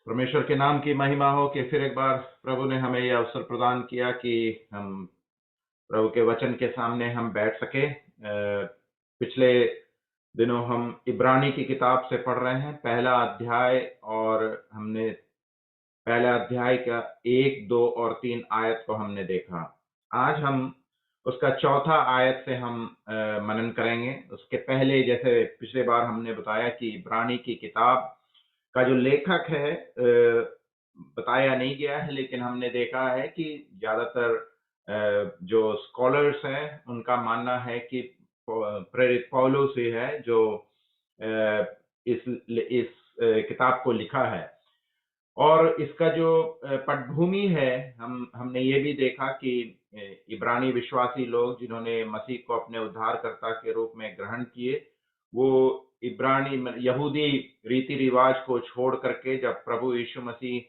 परमेश्वर के नाम की महिमा हो कि फिर एक बार प्रभु ने हमें यह अवसर प्रदान किया कि हम प्रभु के वचन के सामने हम बैठ सके। पिछले दिनों हम इब्रानी की किताब से पढ़ रहे हैं पहला अध्याय, और हमने पहला अध्याय का 1, 2 और 3 आयत को हमने देखा। आज हम उसका चौथा आयत से हम मनन करेंगे। उसके पहले, जैसे पिछले बार हमने बताया कि इब्रानी की किताब का जो लेखक है बताया नहीं गया है, लेकिन हमने देखा है कि ज्यादातर जो स्कॉलर्स हैं उनका मानना है कि प्रेरित पौलुस ही है जो इस किताब को लिखा है। और इसका जो पटभूमि है, हमने ये भी देखा कि इब्रानी विश्वासी लोग जिन्होंने मसीह को अपने उद्धारकर्ता के रूप में ग्रहण किए, वो इब्रानी यहूदी रीति रिवाज को छोड़ करके जब प्रभु यीशु मसीह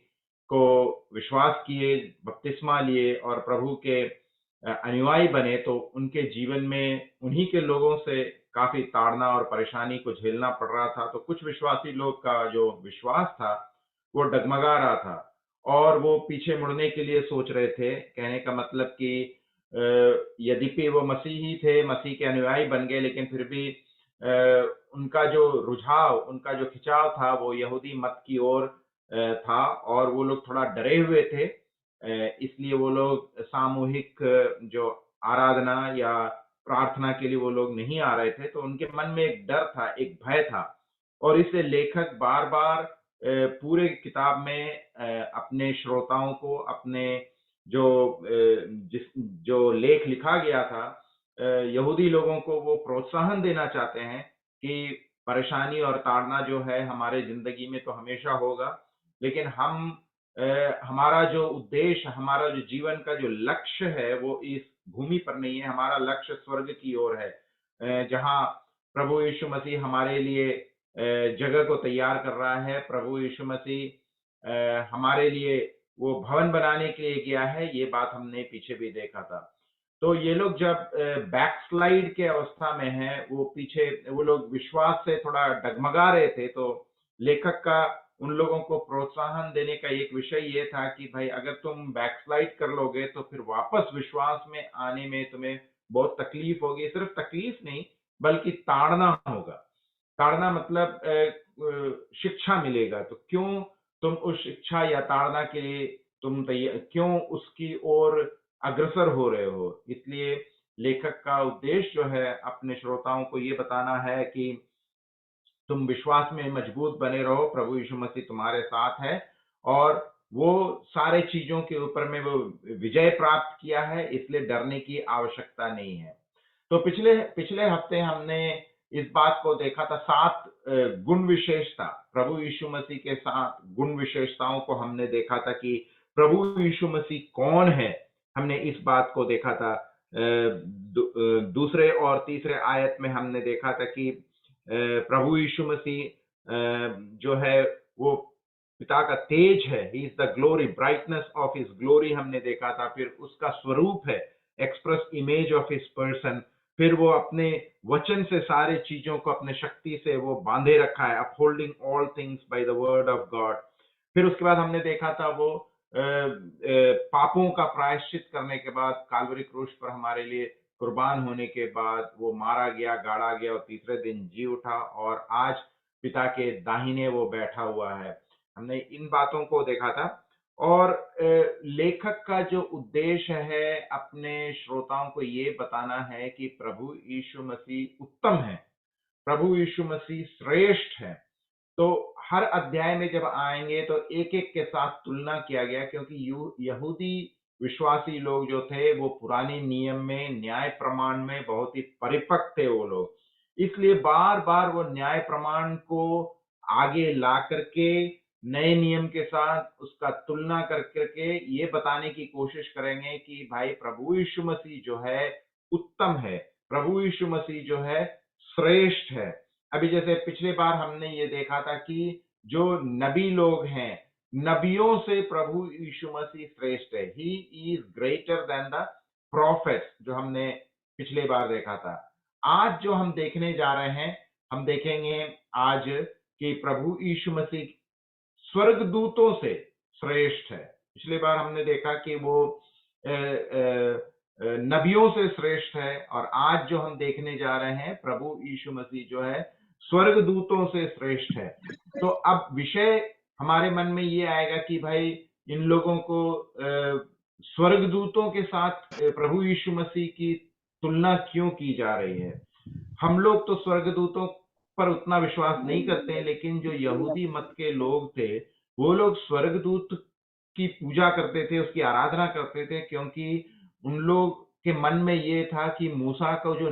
को विश्वास किए, बपतिस्मा लिए और प्रभु के अनुयायी बने, तो उनके जीवन में उन्हीं के लोगों से काफी ताड़ना और परेशानी को झेलना पड़ रहा था। तो कुछ विश्वासी लोग का जो विश्वास था वो डगमगा रहा था और वो पीछे मुड़ने के लिए सोच रहे थे। कहने का मतलब कि यद्यपि वो मसीही थे, मसीह के अनुयायी बन गए, लेकिन फिर भी उनका जो रुझाव, उनका जो खिंचाव था वो यहूदी मत की ओर था, और वो लोग थोड़ा डरे हुए थे। इसलिए वो लोग सामूहिक जो आराधना या प्रार्थना के लिए वो लोग नहीं आ रहे थे। तो उनके मन में एक डर था, एक भय था, और इसे लेखक बार बार पूरे किताब में अपने श्रोताओं को, अपने जो लेख लिखा गया था, यहूदी लोगों को वो प्रोत्साहन देना चाहते हैं कि परेशानी और ताड़ना जो है हमारे जिंदगी में तो हमेशा होगा, लेकिन हमारा जो उद्देश्य, हमारा जो जीवन का जो लक्ष्य है वो इस भूमि पर नहीं है। हमारा लक्ष्य स्वर्ग की ओर है, जहां प्रभु यीशु मसीह हमारे लिए जगह को तैयार कर रहा है। प्रभु यीशु मसीह हमारे लिए वो भवन बनाने के लिए गया है। ये बात हमने पीछे भी देखा था। तो ये लोग जब बैकस्लाइड के अवस्था में हैं, वो लोग विश्वास से थोड़ा डगमगा रहे थे, तो लेखक का उन लोगों को प्रोत्साहन देने का एक विषय ये था कि भाई, अगर तुम बैकस्लाइड कर लोगे तो फिर वापस विश्वास में आने में तुम्हें बहुत तकलीफ होगी। सिर्फ तकलीफ नहीं, बल्कि ताड़ना होगा। ताड़ना मतलब शिक्षा मिलेगा। तो क्यों तुम उस शिक्षा या ताड़ना के लिए क्यों उसकी ओर अग्रसर हो रहे हो? इसलिए लेखक का उद्देश्य जो है अपने श्रोताओं को ये बताना है कि तुम विश्वास में मजबूत बने रहो, प्रभु यीशु मसीह तुम्हारे साथ है, और वो सारे चीजों के ऊपर में वो विजय प्राप्त किया है, इसलिए डरने की आवश्यकता नहीं है। तो पिछले पिछले हफ्ते हमने इस बात को देखा था, 7 गुण विशेषता, प्रभु यीशु मसीह के 7 गुण विशेषताओं को हमने देखा था कि प्रभु यीशु मसीह कौन है। हमने इस बात को देखा था। दूसरे और तीसरे आयत में हमने देखा था कि प्रभु यीशु मसीह जो है वो पिता का तेज है। He is the glory, brightness of his glory हमने देखा था। फिर उसका स्वरूप है, express image of his person. फिर वो अपने वचन से सारे चीजों को अपने शक्ति से वो बांधे रखा है, upholding all things by the word of God. फिर उसके बाद हमने देखा था वो पापों का प्रायश्चित करने के बाद, काल्वरी क्रूस पर हमारे लिए कुर्बान होने के बाद वो मारा गया, गाड़ा गया और तीसरे दिन जी उठा, और आज पिता के दाहिने वो बैठा हुआ है। हमने इन बातों को देखा था। और लेखक का जो उद्देश्य है अपने श्रोताओं को ये बताना है कि प्रभु यीशु मसीह उत्तम है, प्रभु यीशु मसीह श्रेष्ठ है। तो हर अध्याय में जब आएंगे तो एक एक के साथ तुलना किया गया, क्योंकि यहूदी विश्वासी लोग जो थे वो पुराने नियम में, न्याय प्रमाण में बहुत ही परिपक्व थे वो लोग। इसलिए बार बार वो न्याय प्रमाण को आगे ला करके नए नियम के साथ उसका तुलना कर करके ये बताने की कोशिश करेंगे कि भाई, प्रभु यीशु मसीह जो है उत्तम है, प्रभु यीशु मसीह जो है श्रेष्ठ है। अभी जैसे पिछले बार हमने ये देखा था कि जो नबी लोग हैं, नबियों से प्रभु यीशु मसीह श्रेष्ठ है। He is greater than the profits, जो हमने पिछले बार देखा था। आज जो हम देखने जा रहे हैं, हम देखेंगे आज कि प्रभु यीशु मसीह स्वर्गदूतों से श्रेष्ठ है। पिछली बार हमने देखा कि वो नबियों से श्रेष्ठ है, और आज जो हम देखने जा रहे हैं प्रभु यीशु मसीह जो है स्वर्गदूतों से श्रेष्ठ है। तो अब विषय हमारे मन में ये आएगा कि भाई इन लोगों को स्वर्गदूतों के साथ प्रभु यीशु मसीह की तुलना क्यों की जा रही है। हम लोग तो स्वर्गदूतों पर उतना विश्वास नहीं करते हैं, लेकिन जो यहूदी मत के लोग थे वो लोग स्वर्गदूत की पूजा करते थे, उसकी आराधना करते थे, क्योंकि उन लोग के मन में ये था कि मूसा को जो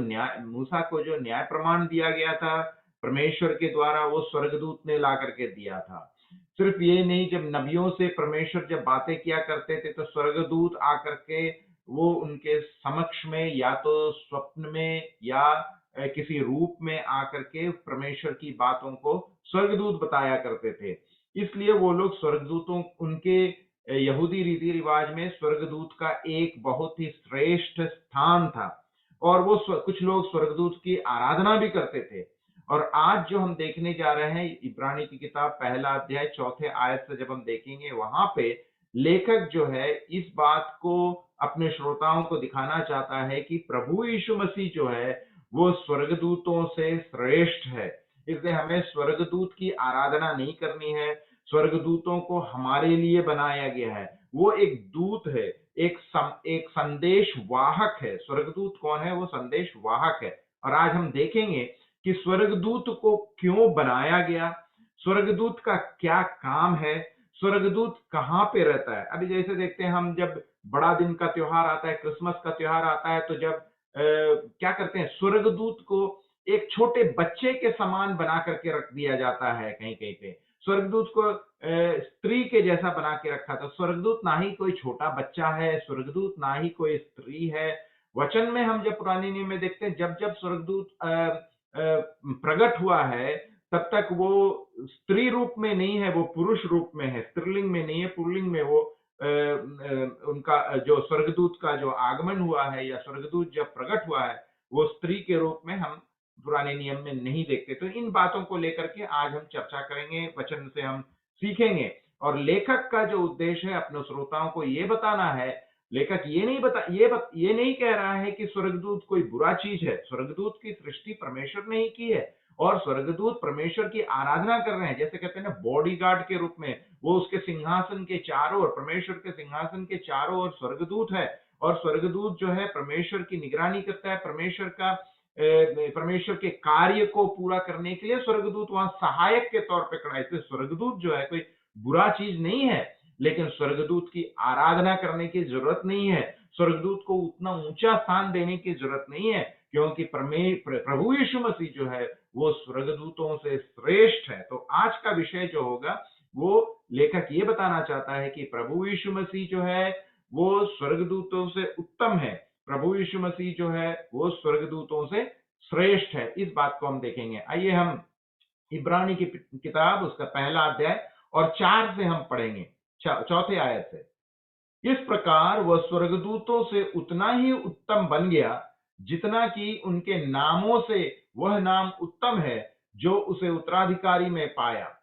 न्याय प्रमाण दिया गया था परमेश्वर के द्वारा, वो स्वर्गदूत ने ला करके दिया था। सिर्फ ये नहीं, जब नबियों से परमेश्वर जब बातें किया करते थे तो स्वर्गदूत आकर के वो उनके समक्ष में या तो स्वप्न में या किसी रूप में आकर के परमेश्वर की बातों को स्वर्गदूत बताया करते थे। इसलिए वो लोग स्वर्गदूतों, उनके यहूदी रीति रिवाज में स्वर्गदूत का एक बहुत ही श्रेष्ठ स्थान था, और वो कुछ लोग स्वर्गदूत की आराधना भी करते थे। और आज जो हम देखने जा रहे हैं इब्रानी की किताब 1 अध्याय 4 आयत से जब हम देखेंगे, वहां पे लेखक जो है इस बात को अपने श्रोताओं को दिखाना चाहता है कि प्रभु यीशु मसीह जो है वो स्वर्गदूतों से श्रेष्ठ है। इसलिए हमें स्वर्गदूत की आराधना नहीं करनी है। स्वर्गदूतों को हमारे लिए बनाया गया है। वो एक दूत है, एक संदेश वाहक है। स्वर्गदूत कौन है? वो संदेश वाहक है। और आज हम देखेंगे कि स्वर्गदूत को क्यों बनाया गया, स्वर्गदूत का क्या काम है, स्वर्गदूत कहाँ पे रहता है। अभी जैसे देखते हैं हम, जब बड़ा दिन का त्योहार आता है, क्रिसमस का त्योहार आता है, तो जब क्या करते हैं, स्वर्गदूत को एक छोटे बच्चे के समान बना करके रख दिया जाता है। कहीं कहीं पे स्वर्गदूत को स्त्री के जैसा बना के रखा था। स्वर्गदूत ना ही कोई छोटा बच्चा है, स्वर्गदूत ना ही कोई स्त्री है। वचन में हम जब पुराने नियम में देखते हैं, जब जब स्वर्गदूत प्रकट हुआ है, तब तक वो स्त्री रूप में नहीं है, वो पुरुष रूप में है, स्त्रीलिंग में नहीं है, पुल्लिंग में। वो उनका जो स्वर्गदूत का जो आगमन हुआ है या स्वर्गदूत जब प्रकट हुआ है, वो स्त्री के रूप में हम पुराने नियम में नहीं देखते। तो इन बातों को लेकर के आज हम चर्चा करेंगे, वचन से हम सीखेंगे। और लेखक का जो उद्देश्य है अपने श्रोताओं को ये बताना है, लेखक ये नहीं कह रहा है कि स्वर्गदूत कोई बुरा चीज है। स्वर्गदूत की सृष्टि परमेश्वर ने ही की है, और स्वर्गदूत परमेश्वर की आराधना कर रहे हैं। जैसे कहते हैं ना, बॉडीगार्ड के रूप में वो उसके सिंहासन के चारों ओर, परमेश्वर के सिंहासन के चारों ओर स्वर्गदूत है। और स्वर्गदूत जो है परमेश्वर की निगरानी करता है, परमेश्वर के कार्य को पूरा करने के लिए स्वर्गदूत वहां सहायक के तौर पर खड़ा है। इसलिए स्वर्गदूत जो है कोई बुरा चीज नहीं है, लेकिन स्वर्गदूत की आराधना करने की जरूरत नहीं है। स्वर्गदूत को उतना ऊंचा स्थान देने की जरूरत नहीं है, क्योंकि प्रभु यीशु मसीह जो है वो स्वर्गदूतों से श्रेष्ठ है। तो आज का विषय जो होगा, वो लेखक ये बताना चाहता है कि प्रभु यीशु मसीह जो है वो स्वर्गदूतों से उत्तम है। प्रभु यीशु मसीह जो है वो स्वर्गदूतों से श्रेष्ठ है। इस बात को हम देखेंगे। आइए हम इब्रानी की किताब उसका 1 अध्याय और 4 से हम पढ़ेंगे, 4 आयत से। इस प्रकार वह स्वर्गदूतों से उतना ही उत्तम बन गया जितना कि उनके नामों से वह नाम उत्तम है जो उसे उत्तराधिकारी में पाया।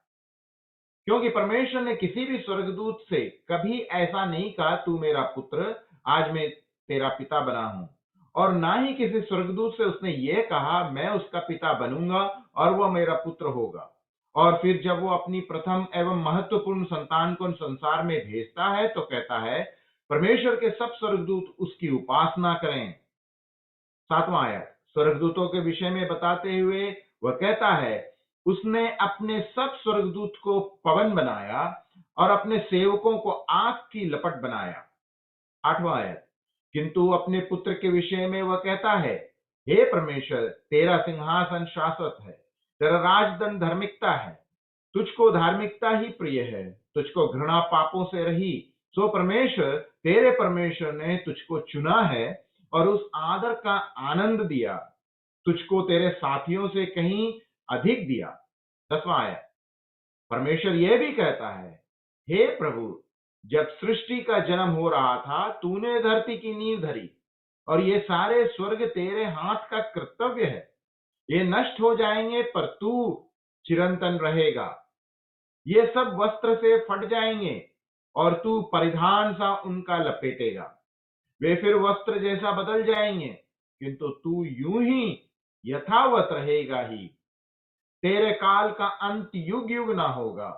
क्योंकि परमेश्वर ने किसी भी स्वर्गदूत से कभी ऐसा नहीं कहा, तू मेरा पुत्र, आज मैं तेरा पिता बना हूं। और ना ही किसी स्वर्गदूत से उसने ये कहा, मैं उसका पिता बनूंगा और वह मेरा पुत्र होगा। और फिर जब वो अपनी प्रथम एवं महत्वपूर्ण संतान को संसार में भेजता है तो कहता है, परमेश्वर के सब स्वर्गदूत उसकी उपासना करें। 7 आयत स्वर्गदूतों के विषय में बताते हुए वह कहता है, उसने अपने सब स्वर्गदूत को पवन बनाया और अपने सेवकों को आग की लपट बनाया। 8 आयत किंतु अपने पुत्र के विषय में वह कहता है, हे परमेश्वर, तेरा सिंहासन शाश्वत है, तेरा राजदंड धार्मिकता है, तुझको धार्मिकता ही प्रिय है, तुझको घृणा पापों से रही। सो परमेश्वर, तेरे परमेश्वर ने तुझको चुना है और उस आदर का आनंद दिया, तुझको तेरे साथियों से कहीं अधिक दिया। 10वां आयत परमेश्वर यह भी कहता है, हे प्रभु, जब सृष्टि का जन्म हो रहा था तूने धरती की नींव धरी, और ये सारे स्वर्ग तेरे हाथ का कर्तव्य है। ये नष्ट हो जाएंगे पर तू चिरंतन रहेगा। ये सब वस्त्र से फट जाएंगे और तू परिधान सा उनका लपेटेगा। वे फिर वस्त्र जैसा बदल जाएंगे, किंतु तू यूं ही यथावत रहेगा ही। तेरे काल का अंत युग युग ना होगा।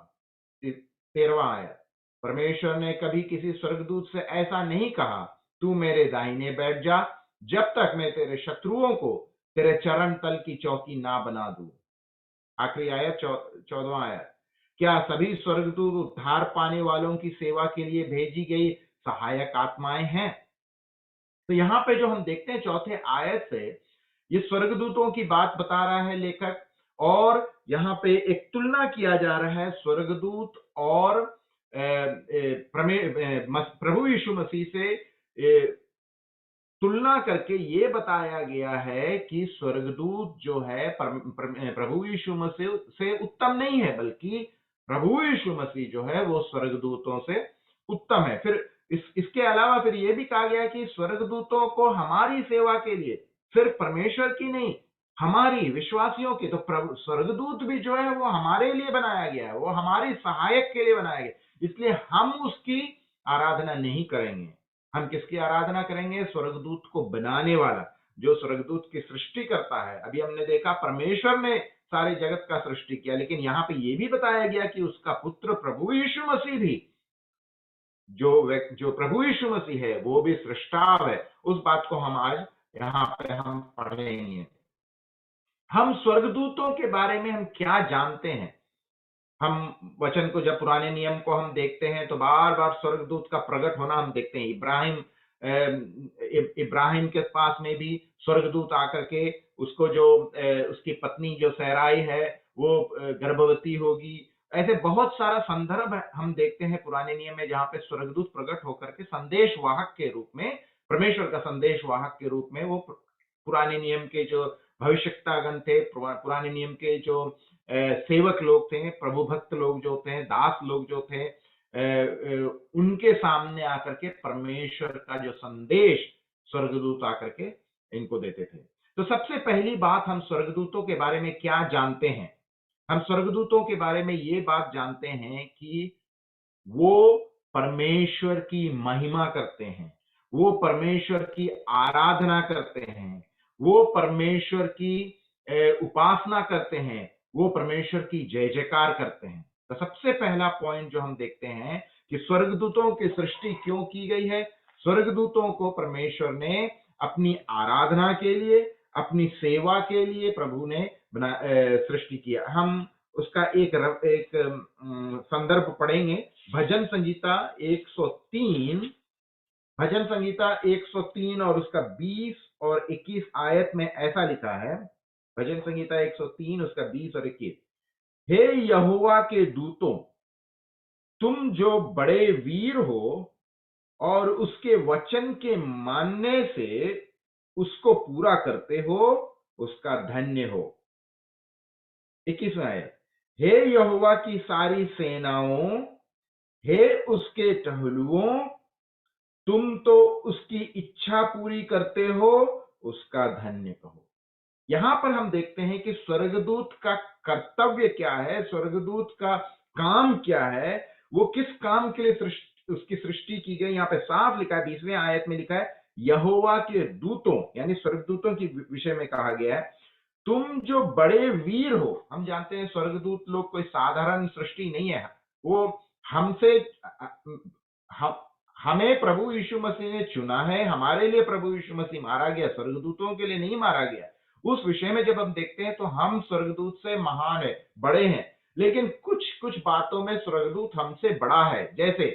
13वां आयत, परमेश्वर ने कभी किसी स्वर्गदूत से ऐसा नहीं कहा, तू मेरे दाहिने बैठ जा, जब तक मैं तेरे शत्रुओं को तेरे चरण तल की चौकी ना बना दूं। आखिरी आयत 14वां आयत, क्या सभी स्वर्गदूत उद्धार पाने वालों की सेवा के लिए भेजी गई सहायक आत्माएं हैं? तो यहां पे जो हम देखते हैं चौथे आयत से, ये स्वर्गदूतों की बात बता रहा है लेखक, और यहां पे एक तुलना किया जा रहा है स्वर्गदूत और प्रभु यीशु मसीह से तुलना करके ये बताया गया है कि स्वर्गदूत जो है प्रभु यीशु मसीह से उत्तम नहीं है, बल्कि प्रभु यीशु मसीह जो है वो स्वर्गदूतों से उत्तम है। फिर इसके अलावा फिर ये भी कहा गया है कि स्वर्गदूतों को हमारी सेवा के लिए, सिर्फ परमेश्वर की नहीं, हमारी विश्वासियों की, तो प्रभु स्वर्गदूत भी जो है वो हमारे लिए बनाया गया है, वो हमारी सहायक के लिए बनाया गया, इसलिए हम उसकी आराधना नहीं करेंगे। हम किसकी आराधना करेंगे? स्वर्गदूत को बनाने वाला, जो स्वर्गदूत की सृष्टि करता है। अभी हमने देखा परमेश्वर ने सारे जगत का सृष्टि किया, लेकिन यहां पे यह भी बताया गया कि उसका पुत्र प्रभु यीशु मसीह भी, जो प्रभु यीशु मसीह है वो भी सृष्टाव है। उस बात को हम आज यहाँ पे हम पढ़ेंगे। हम स्वर्गदूतों के बारे में हम क्या जानते हैं? हम वचन को, जब पुराने नियम को हम देखते हैं तो बार बार स्वर्गदूत का प्रकट होना हम देखते हैं। इब्राहिम के पास में भी स्वर्गदूत आकर के उसको, जो उसकी पत्नी जो सैराई है वो गर्भवती होगी, ऐसे बहुत सारा संदर्भ हम देखते हैं पुराने नियम में, जहां पे स्वर्गदूत प्रकट होकर के संदेश वाहक के रूप में, परमेश्वर का संदेश वाहक के रूप में, वो पुराने नियम के जो भविष्यतागण थे, पुराने नियम के जो सेवक लोग थे, प्रभु भक्त लोग जो थे, दास लोग जो थे, उनके सामने आकर के परमेश्वर का जो संदेश स्वर्गदूत आकर के इनको देते थे। तो सबसे पहली बात, हम स्वर्गदूतों के बारे में क्या जानते हैं? हम स्वर्गदूतों के बारे में ये बात जानते हैं कि वो परमेश्वर की महिमा करते हैं, वो परमेश्वर की आराधना करते हैं, वो परमेश्वर की उपासना करते हैं, वो परमेश्वर की जय जयकार करते हैं। तो सबसे पहला पॉइंट जो हम देखते हैं कि स्वर्गदूतों की सृष्टि क्यों की गई है? स्वर्गदूतों को परमेश्वर ने अपनी आराधना के लिए, अपनी सेवा के लिए प्रभु ने सृष्टि किया। हम उसका एक संदर्भ पढ़ेंगे। भजन संगीता 103, भजन संगीता 103 और उसका 20 और 21 आयत में ऐसा लिखा है। भजन संगीता 103 उसका 20 और 21, हे यहोवा के दूतों, तुम जो बड़े वीर हो और उसके वचन के मानने से उसको पूरा करते हो, उसका धन्य हो। 21वां आयत, हे यहोवा की सारी सेनाओं, हे उसके टहलुओं, तुम तो उसकी इच्छा पूरी करते हो, उसका धन्य कहो। यहां पर हम देखते हैं कि स्वर्गदूत का कर्तव्य क्या है, स्वर्गदूत का काम क्या है, वो किस काम के लिए उसकी सृष्टि की गई। यहां पे साफ लिखा है, 20वें आयत में लिखा है, यहोवा के दूतों, यानी स्वर्गदूतों के विषय में कहा गया है, तुम जो बड़े वीर हो। हम जानते हैं स्वर्गदूत लोग कोई साधारण सृष्टि नहीं है, वो हमसे हम हमें प्रभु यीशु मसीह ने चुना है, हमारे लिए प्रभु यीशु मसीह मारा गया, स्वर्गदूतों के लिए नहीं मारा गया। उस विषय में जब हम देखते हैं तो हम स्वर्गदूत से महान है, बड़े हैं, लेकिन कुछ कुछ बातों में स्वर्गदूत हमसे बड़ा है। जैसे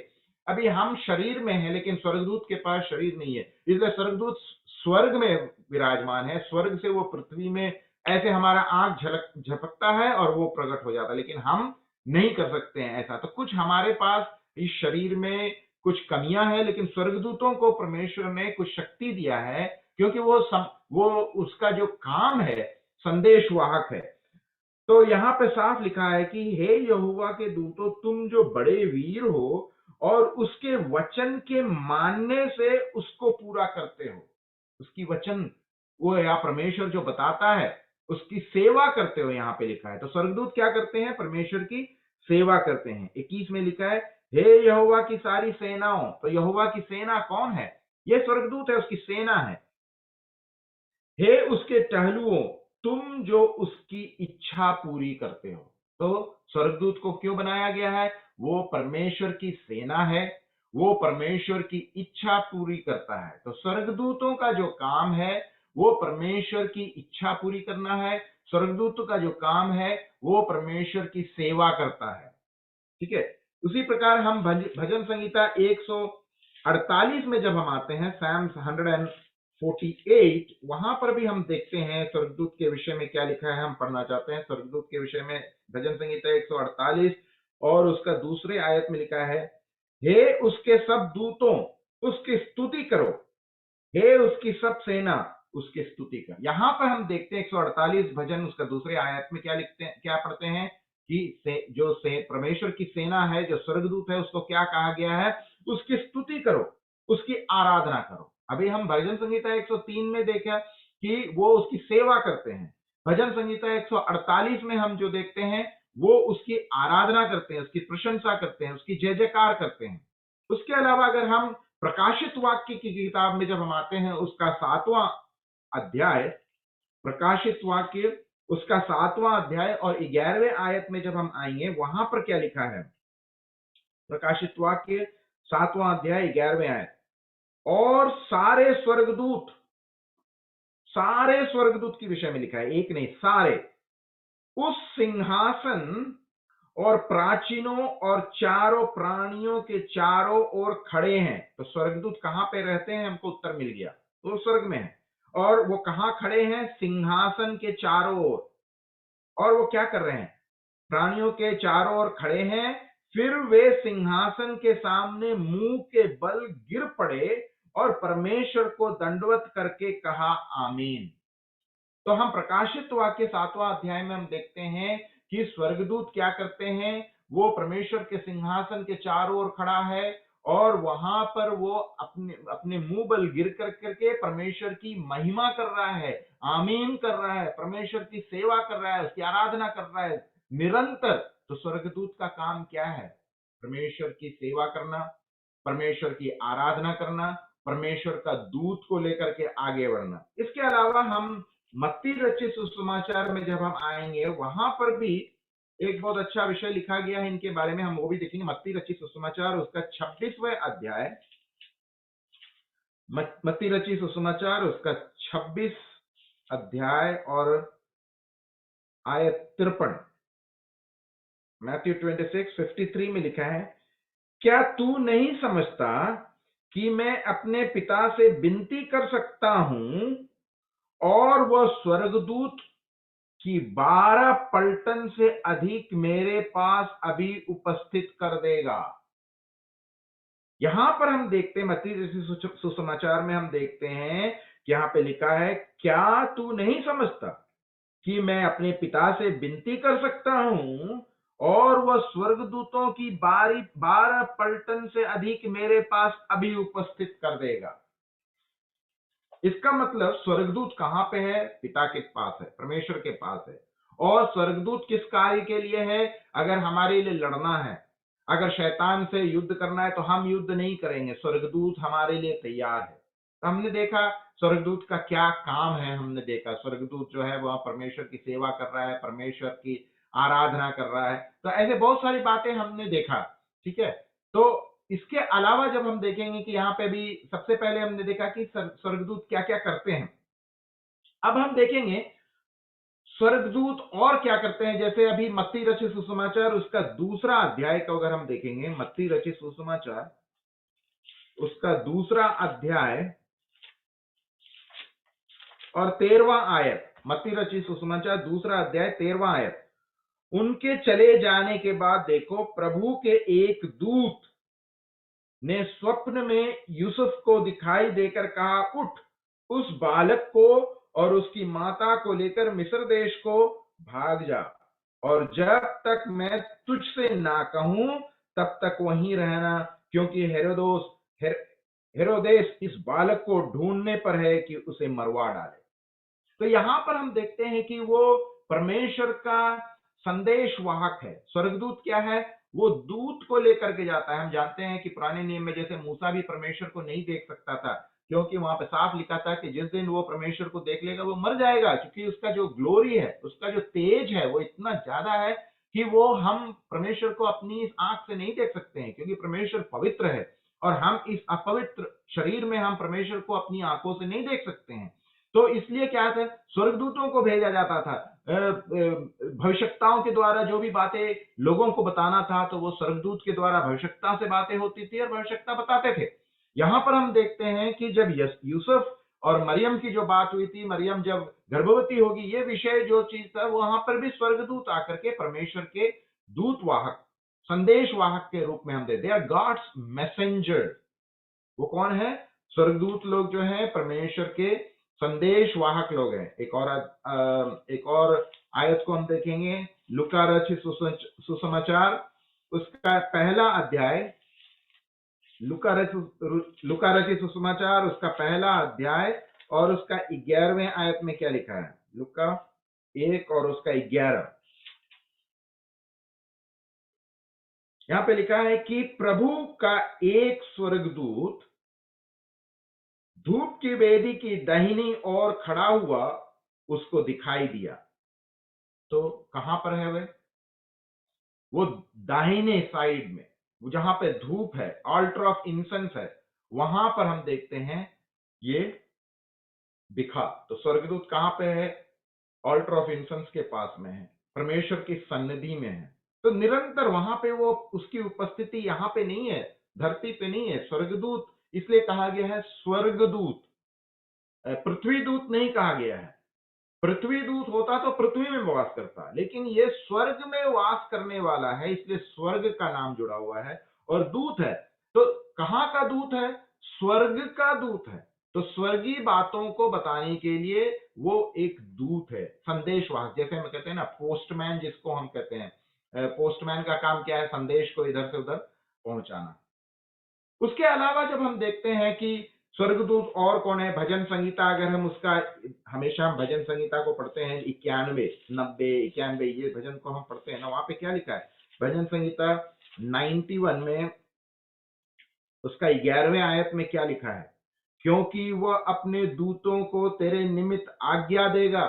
अभी हम शरीर में हैं, लेकिन स्वर्गदूत के पास शरीर नहीं है, इसलिए स्वर्गदूत स्वर्ग में विराजमान है, स्वर्ग से वो पृथ्वी में ऐसे हमारा आंख झपकता है और वो प्रकट हो जाता है, लेकिन हम नहीं कर सकते हैं ऐसा। तो कुछ हमारे पास इस शरीर में कुछ कमियां हैं, लेकिन स्वर्गदूतों को परमेश्वर ने कुछ शक्ति दिया है, क्योंकि वो उसका जो काम है संदेश वाहक है। तो यहाँ पे साफ लिखा है कि हे यहोवा के दूतों, तुम जो बड़े वीर हो और उसके वचन के मानने से उसको पूरा करते हो। उसकी वचन, वो या परमेश्वर जो बताता है उसकी सेवा करते हो, यहाँ पे लिखा है। तो स्वर्गदूत क्या करते हैं? परमेश्वर की सेवा करते हैं। 21 में लिखा है, हे यहोवा की सारी सेनाओं। तो यहोवा की सेना कौन है? ये स्वर्गदूत है, उसकी सेना है। हे उसके टहलुओं, तुम जो उसकी इच्छा पूरी करते हो। तो स्वर्गदूत को क्यों बनाया गया है? वो परमेश्वर की सेना है, वो परमेश्वर की इच्छा पूरी करता है। तो स्वर्गदूतों का जो काम है वो परमेश्वर की इच्छा पूरी करना है। स्वर्गदूतों का जो काम है वो परमेश्वर की सेवा करता है। ठीक है। उसी प्रकार हम भजन संहिता 148 में जब हम आते हैं, Psalms 148, वहां पर भी हम देखते हैं स्वर्गदूत के विषय में क्या लिखा है। हम पढ़ना चाहते हैं स्वर्गदूत के विषय में। भजन संहिता 148 और उसका दूसरे आयत में लिखा है, हे उसके सब दूतों उसकी स्तुति करो, हे उसकी सब सेना उसकी स्तुति कर। यहां पर हम देखते हैं 148 भजन उसका दूसरे आयत में क्या लिखते हैं, क्या पढ़ते हैं कि परमेश्वर की सेना है, जो स्वर्गदूत है, उसको क्या कहा गया है? उसकी स्तुति करो, उसकी आराधना करो। अभी हम भजन संहिता 103 में देखा कि वो उसकी सेवा करते हैं। भजन संहिता 148 में हम जो देखते हैं वो उसकी आराधना करते हैं, उसकी प्रशंसा करते हैं, उसकी जय जयकार करते हैं। उसके अलावा अगर हम प्रकाशित वाक्य की किताब में जब हम आते हैं, उसका 7वां अध्याय, प्रकाशित वाक्य उसका 7वां अध्याय और 11वें आयत में जब हम आएंगे, वहां पर क्या लिखा है? प्रकाशित वाक्य 7वां अध्याय 11वें आयत, और सारे स्वर्गदूत के विषय में लिखा है, एक नहीं सारे, उस सिंहासन और प्राचीनों और चारों प्राणियों के चारों ओर खड़े हैं। तो स्वर्गदूत कहां पे रहते हैं? हमको उत्तर मिल गया, तो स्वर्ग में है। और वो कहां खड़े हैं? सिंहासन के चारों ओर। और वो क्या कर रहे हैं? प्राणियों के चारों ओर खड़े हैं। फिर वे सिंहासन के सामने मुंह के बल गिर पड़े और परमेश्वर को दंडवत करके कहा, आमीन। तो हम प्रकाशित वाक्य 7वां अध्याय में हम देखते हैं कि स्वर्गदूत क्या करते हैं? वो परमेश्वर के सिंहासन के चारों ओर खड़ा है और वहां पर वो अपने अपने मुंह बल गिर करके परमेश्वर की महिमा कर रहा है, आमीन कर रहा है, परमेश्वर की सेवा कर रहा है, उसकी आराधना कर रहा है निरंतर। तो स्वर्गदूत का काम क्या है? परमेश्वर की सेवा करना, परमेश्वर की आराधना करना, परमेश्वर का दूत को लेकर के आगे बढ़ना। इसके अलावा हम मत्ती रचित सुसमाचार में जब हम आएंगे, वहां पर भी एक बहुत अच्छा विषय लिखा गया है इनके बारे में, हम वो भी देखेंगे। मत्ती रचित सुसमाचार उसका 26वां अध्याय, मत्ती रचित सुसमाचार उसका 26 अध्याय और आयत 53, मैथ्यू 26:53 में लिखा है, क्या तू नहीं समझता कि मैं अपने पिता से विनती कर सकता हूं और वह स्वर्गदूत कि 12 पलटन से अधिक मेरे पास अभी उपस्थित कर देगा। यहां पर हम देखते हैं, मत्ती सुसमाचार में हम देखते हैं कि यहां पे लिखा है, क्या तू नहीं समझता कि मैं अपने पिता से विनती कर सकता हूं और वह स्वर्गदूतों की 12 पलटन से अधिक मेरे पास अभी उपस्थित कर देगा। इसका मतलब स्वर्गदूत कहां पे है? पिता के पास है, परमेश्वर के पास है। और स्वर्गदूत किस कार्य के लिए है? अगर हमारे लिए लड़ना है, अगर शैतान से युद्ध करना है, तो हम युद्ध नहीं करेंगे, स्वर्गदूत हमारे लिए तैयार है। तो हमने देखा स्वर्गदूत का क्या काम है। हमने देखा स्वर्गदूत जो है वह परमेश्वर की सेवा कर रहा है, परमेश्वर की आराधना कर रहा है। तो ऐसे बहुत सारी बातें हमने देखा। ठीक है। तो इसके अलावा जब हम देखेंगे कि यहाँ पे भी सबसे पहले हमने देखा कि स्वर्गदूत क्या क्या करते हैं। अब हम देखेंगे स्वर्गदूत और क्या करते हैं। जैसे अभी मत्ती रचित सुसमाचार उसका दूसरा अध्याय को अगर हम देखेंगे, मत्ती रचित सुसमाचार उसका दूसरा अध्याय और 13वां आयत, मत्ती रचित सुसमाचार दूसरा अध्याय 13वां आयत, उनके चले जाने के बाद देखो, प्रभु के एक दूत ने स्वप्न में यूसुफ को दिखाई देकर कहा, उठ, उस बालक को और उसकी माता को लेकर मिस्र देश को भाग जा, और जब तक मैं तुझसे ना कहूं तब तक वहीं रहना, क्योंकि हेरोदेस इस बालक को ढूंढने पर है कि उसे मरवा डाले। तो यहां पर हम देखते हैं कि वो परमेश्वर का संदेशवाहक है। स्वर्गदूत क्या है? वो दूत को लेकर के जाता है। हम जानते हैं कि पुराने नियम में जैसे मूसा भी परमेश्वर को नहीं देख सकता था, क्योंकि वहां पे साफ लिखा था कि जिस दिन वो परमेश्वर को देख लेगा वो मर जाएगा, क्योंकि उसका जो ग्लोरी है, उसका जो तेज है, वो इतना ज्यादा है कि वो हम परमेश्वर को अपनी इस आंख से नहीं देख सकते हैं, क्योंकि परमेश्वर पवित्र है और हम इस अपवित्र शरीर में हम परमेश्वर को अपनी आंखों से नहीं देख सकते हैं। तो इसलिए क्या था, स्वर्गदूतों को भेजा जाता था भविष्यताओं के द्वारा जो भी बातें लोगों को बताना था, तो वो स्वर्गदूत के द्वारा भविष्यता से बातें होती थी और भविष्यता बताते थे। यहां पर हम देखते हैं कि जब यूसुफ और मरियम की जो बात हुई थी, मरियम जब गर्भवती होगी, ये विषय जो चीज था, वहां पर भी स्वर्गदूत आकर के परमेश्वर के दूतवाहक, संदेशवाहक के रूप में हम दे आर गॉड्स मैसेंजर। वो कौन है? स्वर्गदूत लोग जो है परमेश्वर के संदेशवाहक लोग हैं। एक और आयत को हम देखेंगे, लूका रचित सुसमाचार, उसका पहला अध्याय, लूका रचित सुसमाचार उसका पहला अध्याय और उसका 11वें आयत में क्या लिखा है? लूका 1 और उसका 11, यहां पे लिखा है कि प्रभु का एक स्वर्गदूत धूप की वेदी की दाहिनी ओर खड़ा हुआ उसको दिखाई दिया। तो कहां पर है वो दाहिने साइड में, वो जहां पे धूप है, ऑल्टर ऑफ इंसेंस है, वहां पर हम देखते हैं ये दिखा। तो स्वर्गदूत कहां पे है? ऑल्टर ऑफ इंसेंस के पास में है, परमेश्वर की सन्निधि में है। तो निरंतर वहां पे वो, उसकी उपस्थिति यहां पे नहीं है, धरती पे नहीं है। स्वर्गदूत इसलिए कहा गया है स्वर्गदूत, पृथ्वी दूत नहीं कहा गया है। पृथ्वी दूत होता तो पृथ्वी में वास करता, लेकिन ये स्वर्ग में वास करने वाला है, इसलिए स्वर्ग का नाम जुड़ा हुआ है। और दूत है, तो कहां का दूत है? स्वर्ग का दूत है। तो स्वर्गीय बातों को बताने के लिए वो एक दूत है, संदेशवाहक। जैसे हम कहते हैं ना पोस्टमैन, जिसको हम कहते हैं, पोस्टमैन का काम क्या है? संदेश को इधर से उधर पहुंचाना। उसके अलावा जब हम देखते हैं कि स्वर्गदूत और कौन है, भजन संहिता, अगर हम उसका, हमेशा हम भजन संहिता को पढ़ते हैं, 91, 90, 91 ये भजन को हम पढ़ते हैं ना, वहां पे क्या लिखा है? भजन संहिता 91 में उसका 11वें आयत में क्या लिखा है? क्योंकि वह अपने दूतों को तेरे निमित्त आज्ञा देगा।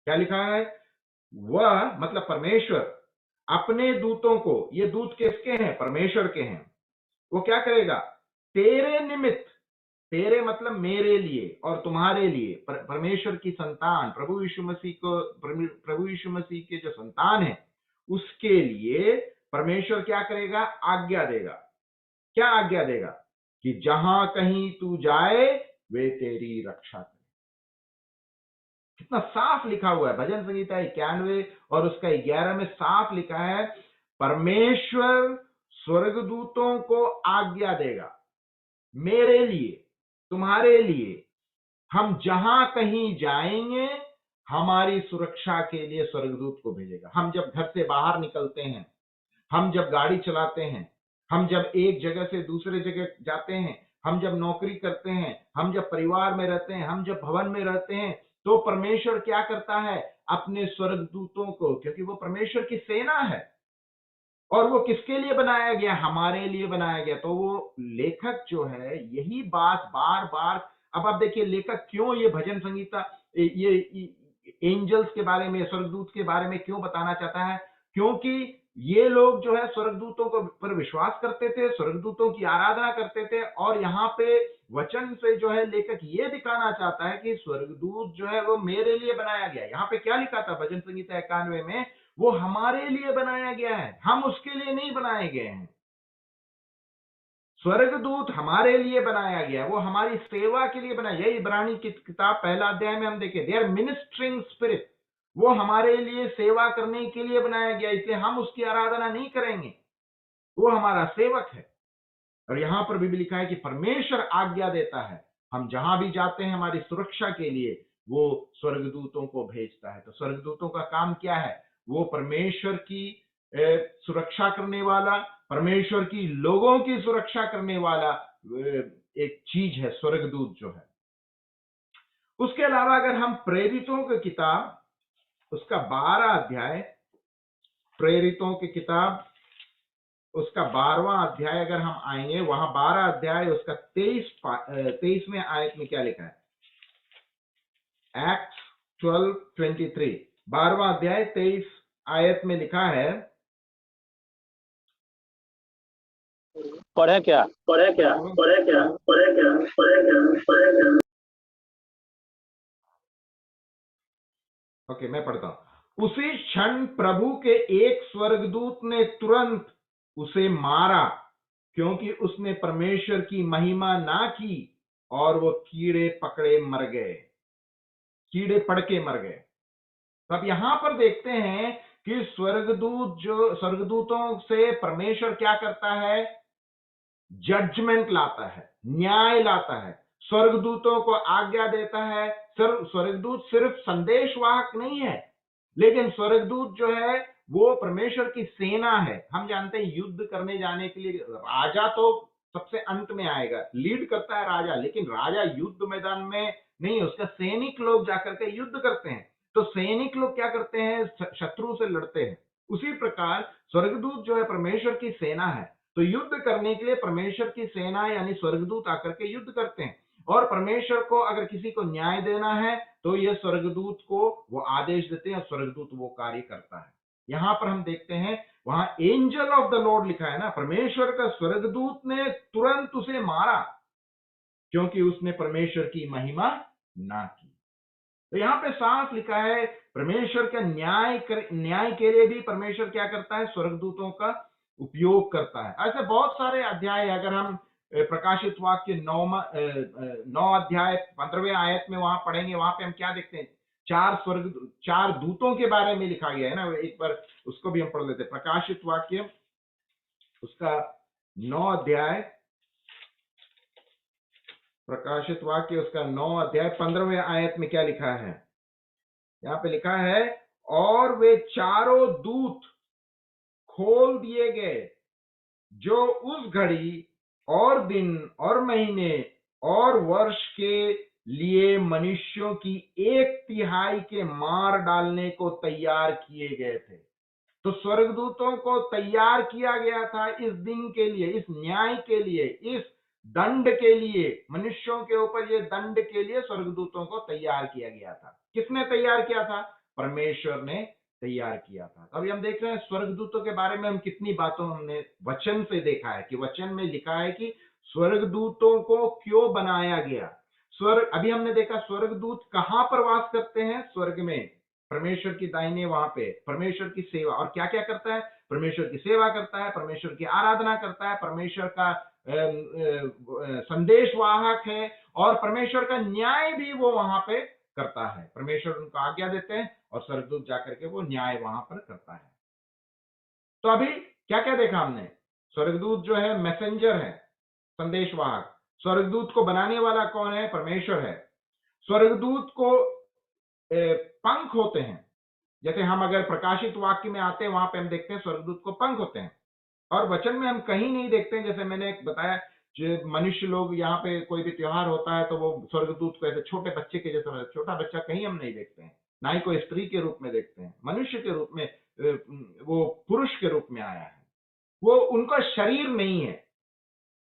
क्या लिखा है? वह मतलब परमेश्वर अपने दूतों को, ये दूत किसके हैं? परमेश्वर के हैं। वो क्या करेगा? तेरे निमित्त, तेरे मतलब मेरे लिए और तुम्हारे लिए, परमेश्वर की संतान, प्रभु यीशु मसीह को, प्रभु यीशु मसीह के जो संतान है, उसके लिए परमेश्वर क्या करेगा? आज्ञा देगा। क्या आज्ञा देगा? कि जहां कहीं तू जाए वे तेरी रक्षा करें। कितना साफ लिखा हुआ है भजन संहिता 91 और उसका 11 में साफ लिखा है, परमेश्वर स्वर्गदूतों को आज्ञा देगा मेरे लिए, तुम्हारे लिए। हम जहां कहीं जाएंगे हमारी सुरक्षा के लिए स्वर्गदूत को भेजेगा। हम जब घर से बाहर निकलते हैं, हम जब गाड़ी चलाते हैं, हम जब एक जगह से दूसरे जगह जाते हैं, हम जब नौकरी करते हैं, हम जब परिवार में रहते हैं, हम जब भवन में रहते हैं, तो परमेश्वर क्या करता है? अपने स्वर्गदूतों को, क्योंकि वो परमेश्वर की सेना है और वो किसके लिए बनाया गया? हमारे लिए बनाया गया। तो वो लेखक जो है यही बात बार बार, अब आप देखिए लेखक क्यों ये भजन संगीता, ये एंजल्स के बारे में, स्वर्गदूत के बारे में क्यों बताना चाहता है? क्योंकि ये लोग जो है स्वर्गदूतों को पर विश्वास करते थे, स्वर्गदूतों की आराधना करते थे, और यहाँ पे वचन से जो है लेखक ये दिखाना चाहता है कि स्वर्गदूत जो है वो मेरे लिए बनाया गया। यहाँ पे क्या लिखा था भजन संगीता 91 में? वो हमारे लिए बनाया गया है, हम उसके लिए नहीं बनाए गए हैं। स्वर्गदूत हमारे लिए बनाया गया, वो हमारी सेवा के लिए बनाया। यही इब्रानी की किताब पहला अध्याय में हम देखें, दे आर मिनिस्ट्रिंग स्पिरिट, वो हमारे लिए सेवा करने के लिए बनाया गया, इसलिए हम उसकी आराधना नहीं करेंगे, वो हमारा सेवक है। और यहां पर भी लिखा है कि परमेश्वर आज्ञा देता है, हम जहां भी जाते हैं हमारी सुरक्षा के लिए वो स्वर्गदूतों को भेजता है। तो स्वर्गदूतों का काम क्या है? वो परमेश्वर की सुरक्षा करने वाला, परमेश्वर की लोगों की सुरक्षा करने वाला एक चीज है स्वर्गदूत जो है। उसके अलावा अगर हम प्रेरितों की किताब उसका 12 अध्याय, प्रेरितों की किताब उसका 12वां अध्याय अगर हम आएंगे, वहां 12 अध्याय उसका 23वें आयत में क्या लिखा है? एक्ट 12:23, 12वां अध्याय 23 आयत में लिखा है, पढ़े क्या? ओके, मैं पढ़ता हूं। उसी क्षण प्रभु के एक स्वर्गदूत ने तुरंत उसे मारा, क्योंकि उसने परमेश्वर की महिमा ना की, और वो कीड़े पकड़े मर गए, कीड़े पड़ के मर गए। अब यहां पर देखते हैं कि स्वर्गदूतों से परमेश्वर क्या करता है? जजमेंट लाता है, न्याय लाता है, स्वर्गदूतों को आज्ञा देता है। स्वर्गदूत सिर्फ संदेशवाहक नहीं है, लेकिन स्वर्गदूत जो है वो परमेश्वर की सेना है। हम जानते हैं युद्ध करने जाने के लिए राजा तो सबसे अंत में आएगा, लीड करता है राजा, लेकिन राजा युद्ध मैदान में नहीं, उसका सैनिक लोग जाकर के युद्ध करते हैं। तो सैनिक लोग क्या करते हैं? शत्रु से लड़ते हैं। उसी प्रकार स्वर्गदूत जो है परमेश्वर की सेना है। तो युद्ध करने के लिए परमेश्वर की सेना यानी स्वर्गदूत आकर के युद्ध करते हैं, और परमेश्वर को अगर किसी को न्याय देना है तो यह स्वर्गदूत को वो आदेश देते हैं, स्वर्गदूत वो कार्य करता है। यहां पर हम देखते हैं, वहां एंजल ऑफ द लॉर्ड लिखा है ना, परमेश्वर का स्वर्गदूत ने तुरंत उसे मारा, क्योंकि उसने परमेश्वर की महिमा ना की। तो यहां पे साफ लिखा है, परमेश्वर का न्याय के लिए भी परमेश्वर क्या करता है? स्वर्गदूतों का उपयोग करता है। ऐसे बहुत सारे अध्याय, अगर हम प्रकाशित वाक्य 9 अध्याय 15वें आयत में वहां पढ़ेंगे, वहां पे हम क्या देखते हैं? 4 दूतों के बारे में लिखा गया है ना। एक बार उसको भी हम पढ़ लेते हैं। प्रकाशित वाक्य उसका 9 अध्याय, प्रकाशित वाक्य उसका 9 अध्याय 15वें आयत में क्या लिखा है? यहां पे लिखा है, और वे चारों दूत खोल दिए गए जो उस घड़ी और दिन और महीने और वर्ष के लिए मनुष्यों की 1/3 के मार डालने को तैयार किए गए थे। तो स्वर्गदूतों को तैयार किया गया था इस दिन के लिए, इस न्याय के लिए, इस दंड के लिए, मनुष्यों के ऊपर ये दंड के लिए स्वर्गदूतों को तैयार किया गया था। किसने तैयार किया था? परमेश्वर ने तैयार किया था। अभी हम देख रहे हैं स्वर्गदूतों के बारे में हम कितनी बातों हमने वचन से देखा है, कि वचन में लिखा है कि स्वर्गदूतों को क्यों बनाया गया। अभी हमने देखा स्वर्गदूत कहां पर वास करते हैं? स्वर्ग में, परमेश्वर की दाहिने, वहां पे परमेश्वर की सेवा। और क्या क्या करता है? परमेश्वर की सेवा करता है, परमेश्वर की आराधना करता है, परमेश्वर का संदेशवाहक है, और परमेश्वर का न्याय भी वो वहां पे करता है। परमेश्वर उनको आज्ञा देते हैं और स्वर्गदूत जाकर के वो न्याय वहां पर करता है। तो अभी क्या क्या देखा हमने? स्वर्गदूत जो है मैसेंजर है, संदेशवाहक। स्वर्गदूत को बनाने वाला कौन है? परमेश्वर है। स्वर्गदूत को पंख होते हैं। जैसे हम अगर प्रकाशित वाक्य में आते हैं, वहां पे हम देखते हैं स्वर्गदूत को पंख होते हैं, और वचन में हम कहीं नहीं देखते हैं। जैसे मैंने बताया, जो मनुष्य लोग यहाँ पे कोई भी त्योहार होता है तो वो स्वर्गदूत को ऐसे छोटे बच्चे के जैसे, छोटा बच्चा कहीं हम नहीं देखते हैं, ना ही कोई स्त्री के रूप में देखते हैं। मनुष्य के रूप में वो पुरुष के रूप में आया है। वो उनका शरीर नहीं है,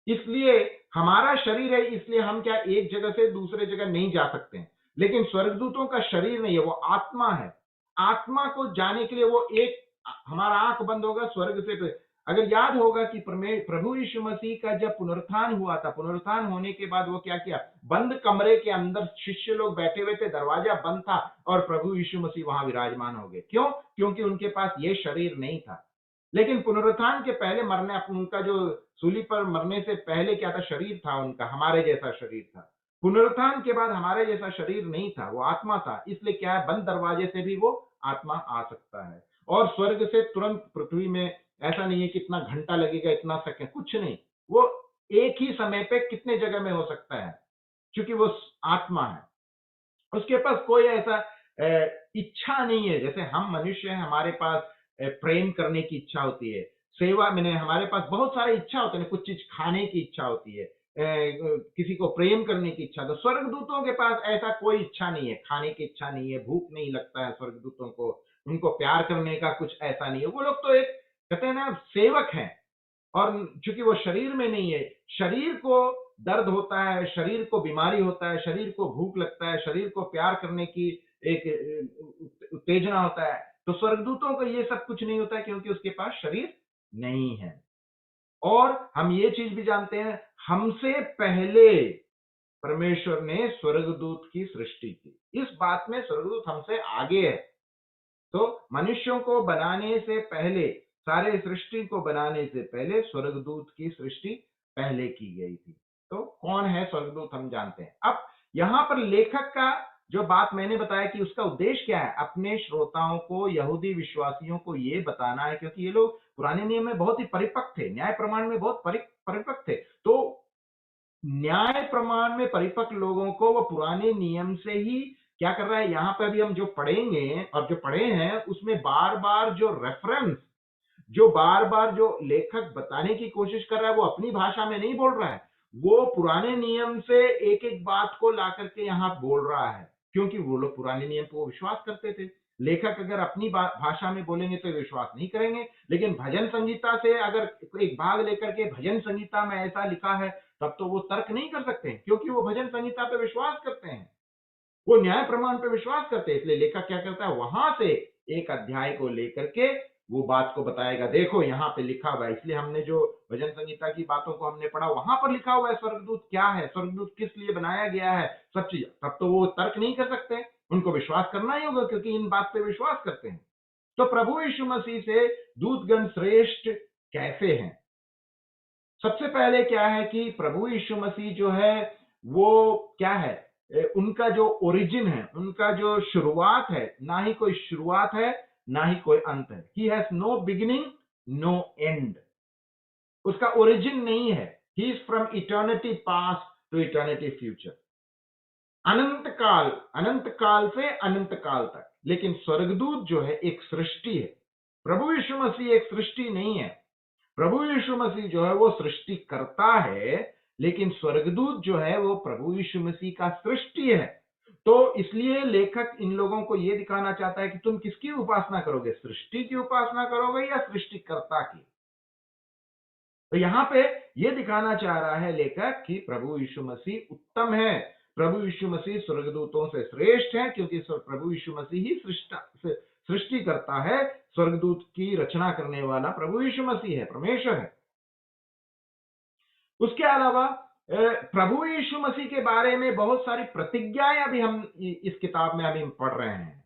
इसलिए हमारा शरीर है, इसलिए हम क्या एक जगह से दूसरे जगह नहीं जा सकते हैं। लेकिन स्वर्गदूतों का शरीर नहीं है, वो आत्मा है। आत्मा को जाने के लिए वो एक, हमारा आंख बंद होगा स्वर्ग से। अगर याद होगा कि प्रभु यीशु मसीह का जब पुनरुत्थान हुआ था, पुनरुत्थान होने के बाद वो क्या किया? बंद कमरे के अंदर शिष्य लोग बैठे हुए थे, दरवाजा बंद था, और प्रभु यीशु मसीह वहां विराजमान हो गए। क्यों? क्योंकि उनके पास ये शरीर नहीं था। लेकिन पुनरुत्थान के पहले मरने, उनका जो सूली पर मरने से पहले क्या था? शरीर था उनका, हमारे जैसा शरीर था। पुनरुत्थान के बाद हमारे जैसा शरीर नहीं था, वो आत्मा था। इसलिए क्या है? बंद दरवाजे से भी वो आत्मा आ सकता है, और स्वर्ग से तुरंत पृथ्वी में, ऐसा नहीं है कितना घंटा लगेगा, इतना सेकंड, कुछ नहीं। वो एक ही समय पे कितने जगह में हो सकता है, क्योंकि वो आत्मा है। उसके पास कोई ऐसा इच्छा नहीं है। जैसे हम मनुष्य हैं, हमारे पास प्रेम करने की इच्छा होती है, सेवा में, हमारे पास बहुत सारी इच्छा होते हैं। कुछ चीज खाने की इच्छा होती है, किसी को प्रेम करने की इच्छा, तो स्वर्गदूतों के पास ऐसा कोई इच्छा नहीं है, खाने की इच्छा नहीं है, भूख नहीं लगता है स्वर्गदूतों को, उनको प्यार करने का कुछ ऐसा नहीं है। वो लोग तो एक कहते हैं ना सेवक हैं, और चूंकि वो शरीर में नहीं है, शरीर को दर्द होता है, शरीर को बीमारी होता है, शरीर को भूख लगता है, शरीर को प्यार करने की एक उत्तेजना होता है, तो स्वर्गदूतों को ये सब कुछ नहीं होता है, क्योंकि उसके पास शरीर नहीं है। और हम ये चीज भी जानते हैं, हमसे पहले परमेश्वर ने स्वर्गदूत की सृष्टि की, इस बात में स्वर्गदूत हमसे आगे है। तो मनुष्यों को बनाने से पहले, सारे सृष्टि को बनाने से पहले स्वर्गदूत की सृष्टि पहले की गई थी। तो कौन है स्वर्गदूत हम जानते हैं। अब यहां पर लेखक का जो बात मैंने बताया कि उसका उद्देश्य क्या है, अपने श्रोताओं को, यहूदी विश्वासियों को ये बताना है, क्योंकि ये लोग पुराने नियम में बहुत ही परिपक्व थे, न्याय प्रमाण में बहुत परिपक्व थे। तो न्याय प्रमाण में परिपक्व लोगों को वो पुराने नियम से ही क्या कर रहा है, यहां पर भी हम जो पढ़ेंगे और जो पढ़े हैं उसमें बार बार जो रेफरेंस, जो बार बार जो लेखक बताने की कोशिश कर रहा है, वो अपनी भाषा में नहीं बोल रहा है, वो पुराने नियम से एक एक बात को ला करके यहां बोल रहा है, क्योंकि वो लोग पुराने नियम को विश्वास करते थे। लेखक अगर अपनी भाषा में बोलेंगे तो विश्वास नहीं करेंगे, लेकिन भजन संहिता से अगर एक भाग लेकर के भजन संहिता में ऐसा लिखा है, तब तो वो तर्क नहीं कर सकते, क्योंकि वो भजन संहिता पे विश्वास करते हैं, वो न्याय प्रमाण पे विश्वास करते हैं। इसलिए लेखक क्या करता है, वहां से एक अध्याय को लेकर के वो बात को बताएगा, देखो यहाँ पे लिखा हुआ है। इसलिए हमने जो भजन संहिता की बातों को हमने पढ़ा, वहां पर लिखा हुआ है स्वर्गदूत क्या है, स्वर्गदूत किस लिए बनाया गया है, सब चीज, तब तो वो तर्क नहीं कर सकते, उनको विश्वास करना ही होगा, क्योंकि इन बात पे विश्वास करते हैं। तो प्रभु यीशु मसीह से दूतगण श्रेष्ठ कैसे हैं। सबसे पहले क्या है कि प्रभु यीशु मसीह जो है वो क्या है, उनका जो ओरिजिन है, उनका जो शुरुआत है, ना ही कोई शुरुआत है ना ही कोई अंत है। He has no beginning no end, उसका ओरिजिन नहीं है। He is from eternity past to eternity future, अनंत काल से अनंत काल तक। लेकिन स्वर्गदूत जो है एक सृष्टि है, प्रभु यीशु मसीह एक सृष्टि नहीं है। प्रभु यीशु मसीह जो है वो सृष्टि करता है, लेकिन स्वर्गदूत जो है वो प्रभु यीशु मसीह का सृष्टि है। तो इसलिए लेखक इन लोगों को यह दिखाना चाहता है कि तुम किसकी उपासना करोगे, सृष्टि की उपासना करोगे या सृष्टिकर्ता की। तो यहां पे यह दिखाना चाह रहा है लेखक कि प्रभु यीशु मसीह उत्तम है, प्रभु यीशु मसीह स्वर्गदूतों से श्रेष्ठ है, क्योंकि प्रभु यीशु मसीह ही सृष्टि करता है। स्वर्गदूत की रचना करने वाला प्रभु यीशु मसीह है, परमेश्वर है। उसके अलावा प्रभु यीशु मसीह के बारे में बहुत सारी प्रतिज्ञाएं अभी हम इस किताब में अभी पढ़ रहे हैं।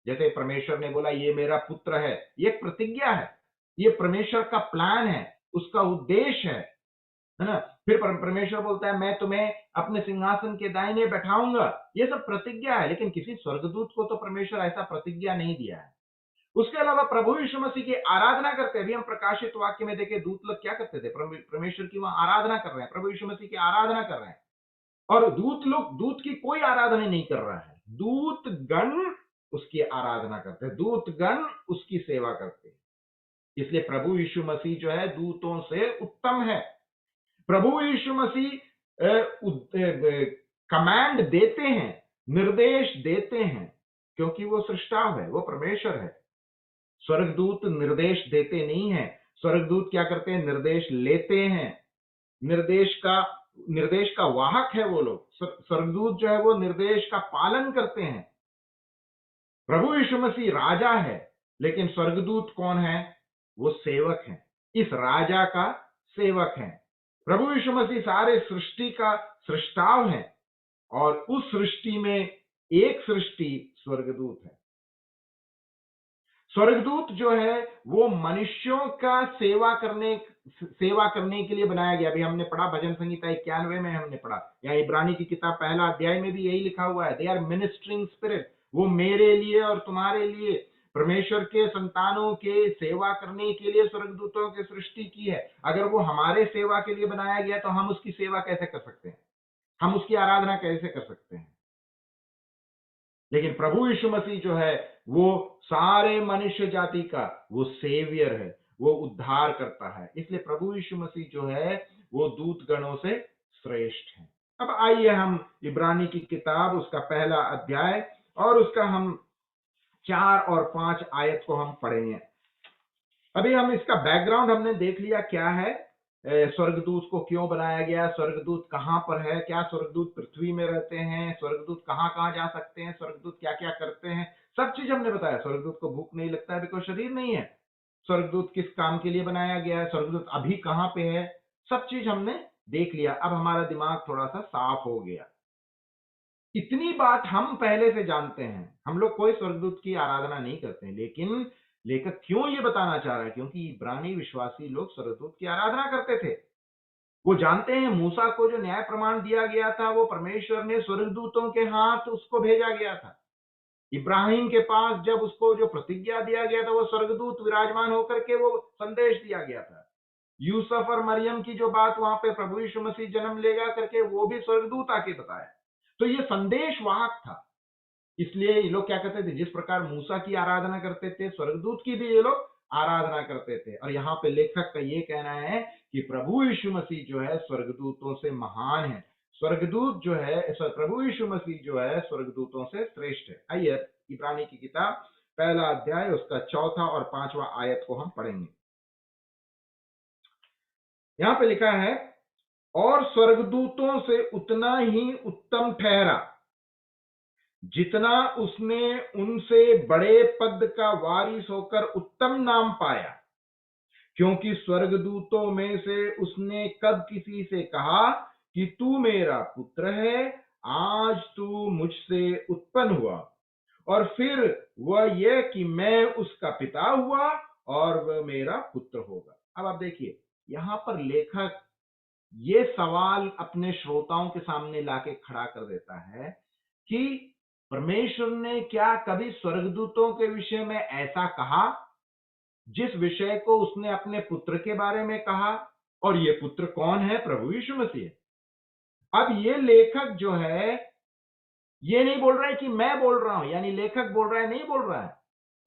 जैसे परमेश्वर ने बोला ये मेरा पुत्र है, ये एक प्रतिज्ञा है, ये परमेश्वर का प्लान है, उसका उद्देश्य है ना। फिर परमेश्वर बोलता है मैं तुम्हें अपने सिंहासन के दाहिने बैठाऊंगा, ये सब प्रतिज्ञा है। लेकिन किसी स्वर्गदूत को तो परमेश्वर ऐसा प्रतिज्ञा नहीं दिया है। उसके अलावा प्रभु यीशु मसीह की आराधना करते हैं। अभी हम प्रकाशित वाक्य में देखे दूत लोग क्या करते थे, परमेश्वर की वहां आराधना कर रहे हैं, प्रभु यीशु मसीह की आराधना कर रहे हैं। और दूत की कोई आराधना नहीं कर रहा है, दूत गण उसकी आराधना करते हैं, दूत गण उसकी सेवा करते हैं। इसलिए प्रभु यीशु मसीह जो है दूतों से उत्तम है। प्रभु यीशु मसीह कमांड देते हैं, निर्देश देते हैं, क्योंकि वो सृष्टाव है, वो परमेश्वर है। स्वर्गदूत निर्देश देते नहीं है, स्वर्गदूत क्या करते हैं, निर्देश लेते हैं। निर्देश का वाहक है वो लोग। स्वर्गदूत जो है वो निर्देश का पालन करते हैं। प्रभु यीशु मसीह राजा है, लेकिन स्वर्गदूत कौन है, वो सेवक है, इस राजा का सेवक है। प्रभु यीशु मसीह सारे सृष्टि का सृष्टाव है, और उस सृष्टि में एक सृष्टि स्वर्गदूत है। स्वर्गदूत जो है वो मनुष्यों का सेवा करने के लिए बनाया गया। अभी हमने पढ़ा भजन संहिता 91 में हमने पढ़ा, या इब्रानी की किताब पहला अध्याय में भी यही लिखा हुआ है, दे आर मिनिस्टरिंग स्पिरिट। वो मेरे लिए और तुम्हारे लिए, परमेश्वर के संतानों के सेवा करने के लिए स्वर्गदूतों की सृष्टि की है। अगर वो हमारे सेवा के लिए बनाया गया तो हम उसकी सेवा कैसे कर सकते हैं, हम उसकी आराधना कैसे कर सकते हैं। लेकिन प्रभु यीशु मसीह जो है वो सारे मनुष्य जाति का वो सेवियर है, वो उद्धार करता है। इसलिए प्रभु यीशु मसीह जो है वो दूत गणों से श्रेष्ठ है। अब आइए हम इब्रानी की किताब उसका पहला अध्याय और उसका हम 4 और 5 आयत को हम पढ़ेंगे। अभी हम इसका बैकग्राउंड हमने देख लिया क्या है, स्वर्गदूत को क्यों बनाया गया, स्वर्गदूत कहां पर है, क्या स्वर्गदूत पृथ्वी में रहते हैं, स्वर्गदूत कहां कहां जा सकते हैं, स्वर्गदूत क्या क्या करते हैं, सब चीज हमने बताया। स्वर्गदूत को भूख नहीं लगता है बिकॉज शरीर नहीं है। स्वर्गदूत किस काम के लिए बनाया गया है, स्वर्गदूत अभी कहां पे है, सब चीज हमने देख लिया। अब हमारा दिमाग थोड़ा सा साफ हो गया। इतनी बात हम पहले से जानते हैं, हम लोग कोई स्वर्गदूत की आराधना नहीं करते हैं, लेकिन लेखक क्यों ये बताना चाह रहा है, क्योंकि इब्रानी विश्वासी लोग स्वर्गदूत की आराधना करते थे। वो जानते हैं मूसा को जो न्याय प्रमाण दिया गया था वो परमेश्वर ने स्वर्गदूतों के हाथ उसको भेजा गया था। इब्राहिम के पास जब उसको जो प्रतिज्ञा दिया गया था वो स्वर्गदूत विराजमान होकर के वो संदेश दिया गया था। यूसुफ और मरियम की जो बात वहां पे प्रभु यीशु मसीह जन्म लेगा करके वो भी स्वर्गदूत आके बताया। तो ये संदेश वाहक था। इसलिए ये लोग क्या करते थे, जिस प्रकार मूसा की आराधना करते थे स्वर्गदूत की भी ये लोग आराधना करते थे। और यहाँ पे लेखक का ये कहना है कि प्रभु यीशु मसीह जो है स्वर्गदूतों से महान है। स्वर्गदूत जो है, प्रभु यीशु मसीह जो है स्वर्गदूतों से श्रेष्ठ है। आइए इब्रानी की किताब पहला अध्याय उसका 4 और 5वां आयत को हम पढ़ेंगे। यहां पे लिखा है, और स्वर्गदूतों से उतना ही उत्तम ठहरा जितना उसने उनसे बड़े पद का वारिस होकर उत्तम नाम पाया, क्योंकि स्वर्गदूतों में से उसने कब किसी से कहा कि तू मेरा पुत्र है, आज तू मुझसे उत्पन्न हुआ, और फिर वह यह कि मैं उसका पिता हुआ और वह मेरा पुत्र होगा। अब आप देखिए यहां पर लेखक ये सवाल अपने श्रोताओं के सामने लाके खड़ा कर देता है कि परमेश्वर ने क्या कभी स्वर्गदूतों के विषय में ऐसा कहा जिस विषय को उसने अपने पुत्र के बारे में कहा, और ये पुत्र कौन है, प्रभु यीशु मसीह। अब ये लेखक जो है ये नहीं बोल रहा है कि मैं बोल रहा हूं, यानी लेखक बोल रहा है, नहीं बोल रहा है।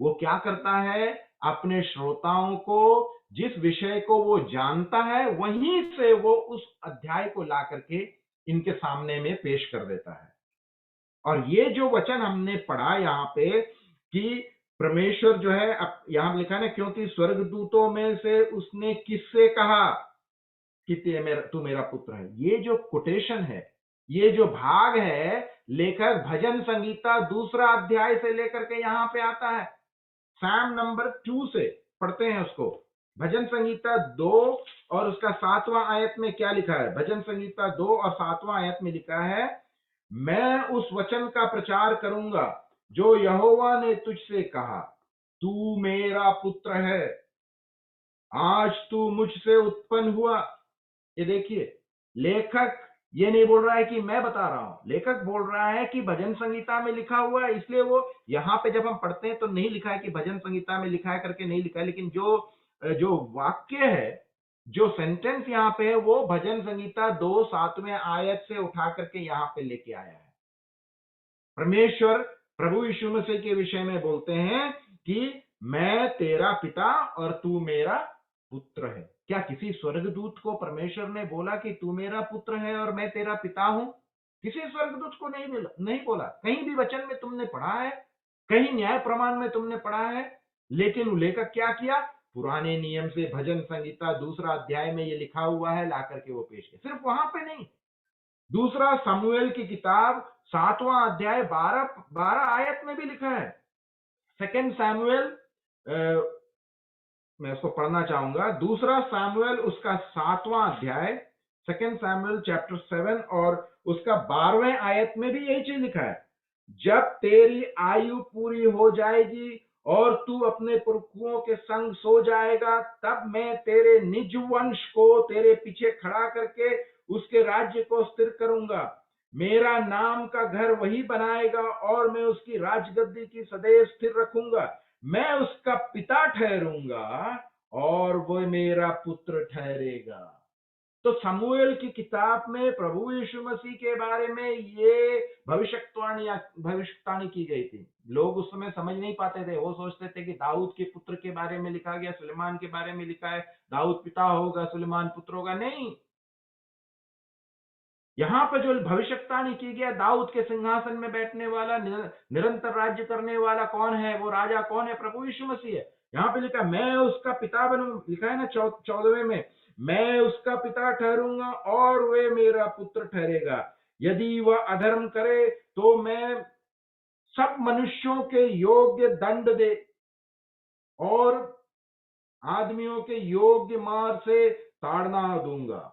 वो क्या करता है, अपने श्रोताओं को जिस विषय को वो जानता है वहीं से वो उस अध्याय को ला करके इनके सामने में पेश कर देता है। और ये जो वचन हमने पढ़ा यहाँ पे कि परमेश्वर जो है, अब यहां लिखा है ना, क्योंकि स्वर्गदूतों में से उसने किससे कहा कि तू मेरा पुत्र है। ये जो कोटेशन है, ये जो भाग है, लेखक भजन संगीता 2 अध्याय से लेकर के यहां पे आता है। सैम नंबर 2 से पढ़ते हैं उसको। भजन संगीता 2 और उसका 7वां आयत में क्या लिखा है, भजन संगीता 2 और 7वां आयत में लिखा है, मैं उस वचन का प्रचार करूंगा जो यहोवा ने तुझसे कहा, तू मेरा पुत्र है, आज तू मुझसे उत्पन्न हुआ। ये देखिए लेखक ये नहीं बोल रहा है कि मैं बता रहा हूं, लेखक बोल रहा है कि भजन संगीता में लिखा हुआ है। इसलिए वो यहां पे जब हम पढ़ते हैं तो नहीं लिखा है कि भजन संगीता में लिखा है करके नहीं लिखा है, लेकिन जो जो वाक्य है, जो सेंटेंस यहाँ पे है, वो भजन संगीता 2 7वें आयत से उठा करके यहाँ पे लेके आया है। परमेश्वर प्रभु यीशु मसीह के विषय में बोलते हैं कि मैं तेरा पिता और तू मेरा पुत्र है। क्या किसी स्वर्गदूत को परमेश्वर ने बोला कि तू मेरा पुत्र है और मैं तेरा पिता हूं? किसी स्वर्गदूत को नहीं बोला। कहीं भी वचन में तुमने पढ़ा है, कहीं न्याय प्रमाण में तुमने पढ़ा है, लेकिन लेखक क्या किया, पुराने नियम से भजन संगीता 2 अध्याय में ये लिखा हुआ है ला करके वो पेश किया। सिर्फ वहां पे नहीं, 2 शमूएल की किताब 7वां अध्याय 12 आयत में भी लिखा है। 2 शमूएल, मैं उसको पढ़ना चाहूंगा। 2 शमूएल उसका 7वां अध्याय, 2 शमूएल चैप्टर 7 और उसका 12वें आयत में भी यही चीज लिखा है, जब तेरी आयु पूरी हो जाएगी और तू अपने पुरखों के संग सो जाएगा, तब मैं तेरे निज वंश को तेरे पीछे खड़ा करके उसके राज्य को स्थिर करूंगा। मेरा नाम का घर वही बनाएगा और मैं उसकी राजगद्दी की सदैव स्थिर रखूंगा। मैं उसका पिता ठहरूंगा और वह मेरा पुत्र ठहरेगा। तो शमूएल की किताब में प्रभु यीशु मसीह के बारे में ये भविष्यवाणी की गई थी। लोग उस समय समझ नहीं पाते थे, वो सोचते थे कि दाऊद के पुत्र के बारे में लिखा गया, सुलेमान के बारे में लिखा है, दाऊद पिता होगा, सुलेमान पुत्र होगा। नहीं, यहां पर जो भविष्यवाणी की गया, दाऊद के सिंहासन में बैठने वाला, निरंतर राज्य करने वाला कौन है, वो राजा कौन है? प्रभु यीशु मसीह है। यहां पे लिखा मैं उसका पिता बनूंगा, लिखा है ना 14वें में, मैं उसका पिता ठहरूंगा और वे मेरा पुत्र ठहरेगा। यदि वह अधर्म करे तो मैं सब मनुष्यों के योग्य दंड दे और आदमियों के योग्य मार से ताड़ना दूंगा।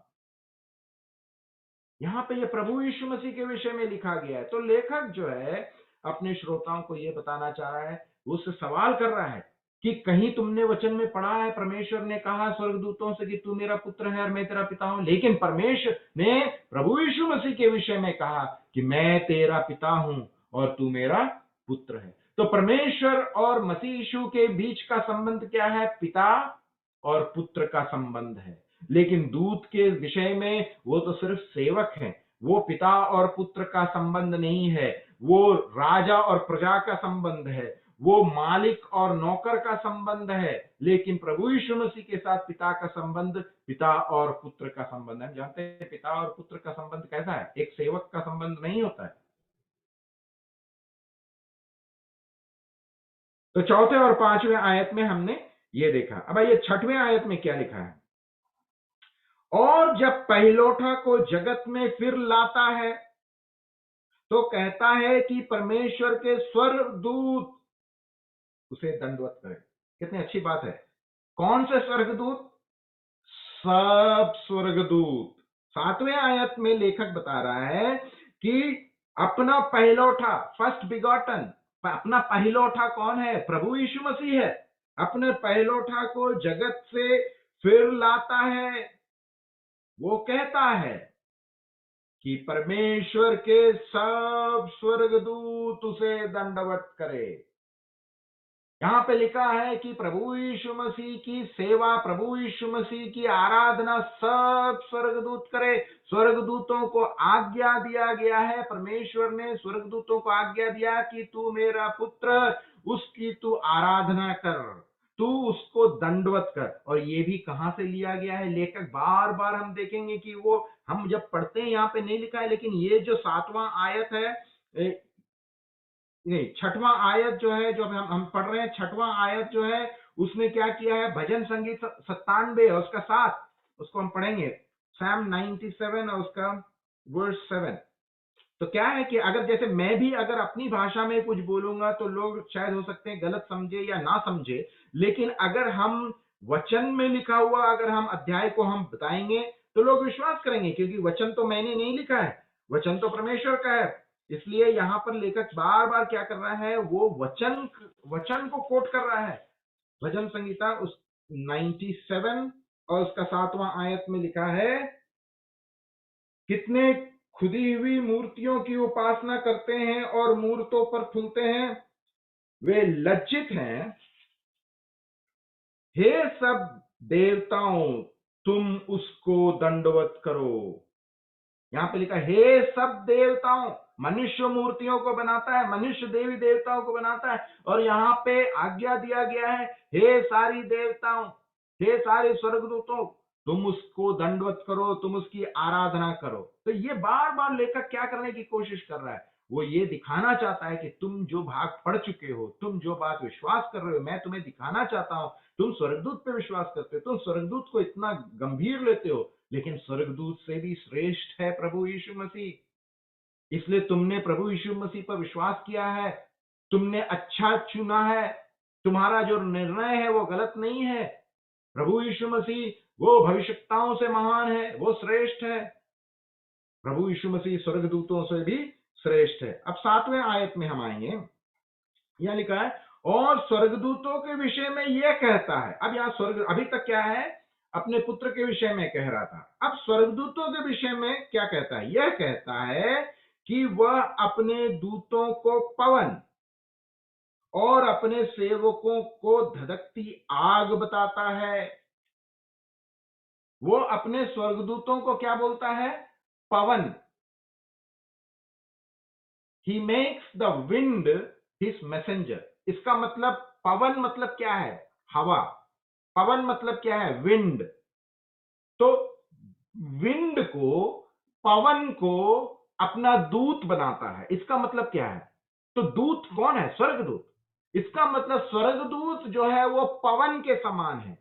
यहां पे ये प्रभु यीशु मसीह के विषय में लिखा गया है। तो लेखक जो है अपने श्रोताओं को ये बताना चाह रहा है, उससे सवाल कर रहा है कि कहीं तुमने वचन में पढ़ा है परमेश्वर ने कहा स्वर्गदूतों से कि तू मेरा पुत्र है और मैं तेरा पिता हूं, लेकिन परमेश्वर ने प्रभु यीशु मसीह के विषय में कहा कि मैं तेरा पिता हूं और तू मेरा पुत्र है। तो परमेश्वर और मसीह यीशु के बीच का संबंध क्या है? पिता और पुत्र का संबंध है। लेकिन दूत के विषय में वो तो सिर्फ सेवक हैं, वो पिता और पुत्र का संबंध नहीं है, वो राजा और प्रजा का संबंध है, वो मालिक और नौकर का संबंध है। लेकिन प्रभु यीशु मसीह के साथ पिता का संबंध पिता और पुत्र का संबंध है। हम जानते हैं पिता और पुत्र का संबंध कैसा है, एक सेवक का संबंध नहीं होता है। तो चौथे और पांचवें आयत में हमने ये देखा। अब आइए छठवें आयत में क्या लिखा है? और जब पहिलौठा को जगत में फिर लाता है तो कहता है कि परमेश्वर के स्वर्गदूत उसे दंडवत करें। कितनी अच्छी बात है। कौन से स्वर्गदूत? सब स्वर्गदूत। सातवें आयत में लेखक बता रहा है कि अपना पहिलौठा, फर्स्ट बिगॉटन, अपना पहिलौठा कौन है? प्रभु यीशु मसीह है। अपने पहिलौठा को जगत से फिर लाता है। वो कहता है कि परमेश्वर के सब स्वर्गदूत उसे दंडवत करे। यहां पे लिखा है कि प्रभु यीशु मसीह की सेवा, प्रभु यीशु मसीह की आराधना सब स्वर्गदूत करे। स्वर्गदूतों को आज्ञा दिया गया है, परमेश्वर ने स्वर्गदूतों को आज्ञा दिया कि तू मेरा पुत्र, उसकी तू आराधना कर, तू उसको दंडवत कर। और ये भी कहां से लिया गया है? लेखक बार बार हम देखेंगे कि वो हम जब पढ़ते हैं यहां पे नहीं लिखा है, लेकिन ये जो 7वां आयत है, नहीं, छठवां आयत जो है, जो हम पढ़ रहे हैं, छठवां आयत जो है उसने क्या किया है? भजन संगीत 97 और उसका 7, उसको हम पढ़ेंगे, सैम 97 और उसका वर्स 7। तो क्या है कि अगर जैसे मैं भी अगर अपनी भाषा में कुछ बोलूंगा तो लोग शायद हो सकते हैं गलत समझे या ना समझे, लेकिन अगर हम वचन में लिखा हुआ अगर हम अध्याय को हम बताएंगे तो लोग विश्वास करेंगे, क्योंकि वचन तो मैंने नहीं लिखा है, वचन तो परमेश्वर का है। इसलिए यहां पर लेखक बार बार क्या कर रहा है? वो वचन वचन को कोट कर रहा है। भजन संगीता उस 97 और उसका 7वां आयत में लिखा है, कितने खुदी हुई मूर्तियों की उपासना करते हैं और मूर्तों पर फूलते हैं, वे लज्जित हैं। हे सब देवताओं, तुम उसको दंडवत करो। यहां पे लिखा हे सब देवताओं, मनुष्य मूर्तियों को बनाता है, मनुष्य देवी देवताओं को बनाता है, और यहां पे आज्ञा दिया गया है, हे सारी देवताओं, हे सारे स्वर्गदूतों, तुम उसको दंडवत करो, तुम उसकी आराधना करो। तो ये बार बार लेखक क्या करने की कोशिश कर रहा है? वो ये दिखाना चाहता है कि तुम जो भाग पढ़ चुके हो, तुम जो बात विश्वास कर रहे हो, मैं तुम्हें दिखाना चाहता हूं। तुम स्वर्गदूत पे विश्वास करते हो, तुम स्वर्गदूत को इतना गंभीर लेते हो, लेकिन स्वर्गदूत से भी श्रेष्ठ है प्रभु यीशु मसीह। इसलिए तुमने प्रभु यीशु मसीह पर विश्वास किया है, तुमने अच्छा चुना है, तुम्हारा जो निर्णय है वो गलत नहीं है। प्रभु यीशु मसीह वो भविष्यताओं से महान है, वो श्रेष्ठ है। प्रभु यीशु मसीह स्वर्गदूतों से भी श्रेष्ठ है। अब 7वें आयत में हम आएंगे। यह लिखा है, और स्वर्गदूतों के विषय में यह कहता है। अब यहां स्वर्ग, अभी तक क्या है? अपने पुत्र के विषय में कह रहा था। अब स्वर्गदूतों के विषय में क्या कहता है? यह कहता है कि वह अपने दूतों को पवन और अपने सेवकों को धधकती आग बताता है। वो अपने स्वर्गदूतों को क्या बोलता है? Pawan. He makes the wind his messenger. इसका मतलब पवन मतलब क्या है? हवा। पवन मतलब क्या है? विंड। तो विंड को पवन को अपना दूत बनाता है। इसका मतलब क्या है? तो दूत कौन है? स्वर्गदूत। इसका मतलब स्वर्गदूत जो है वो पवन के समान है।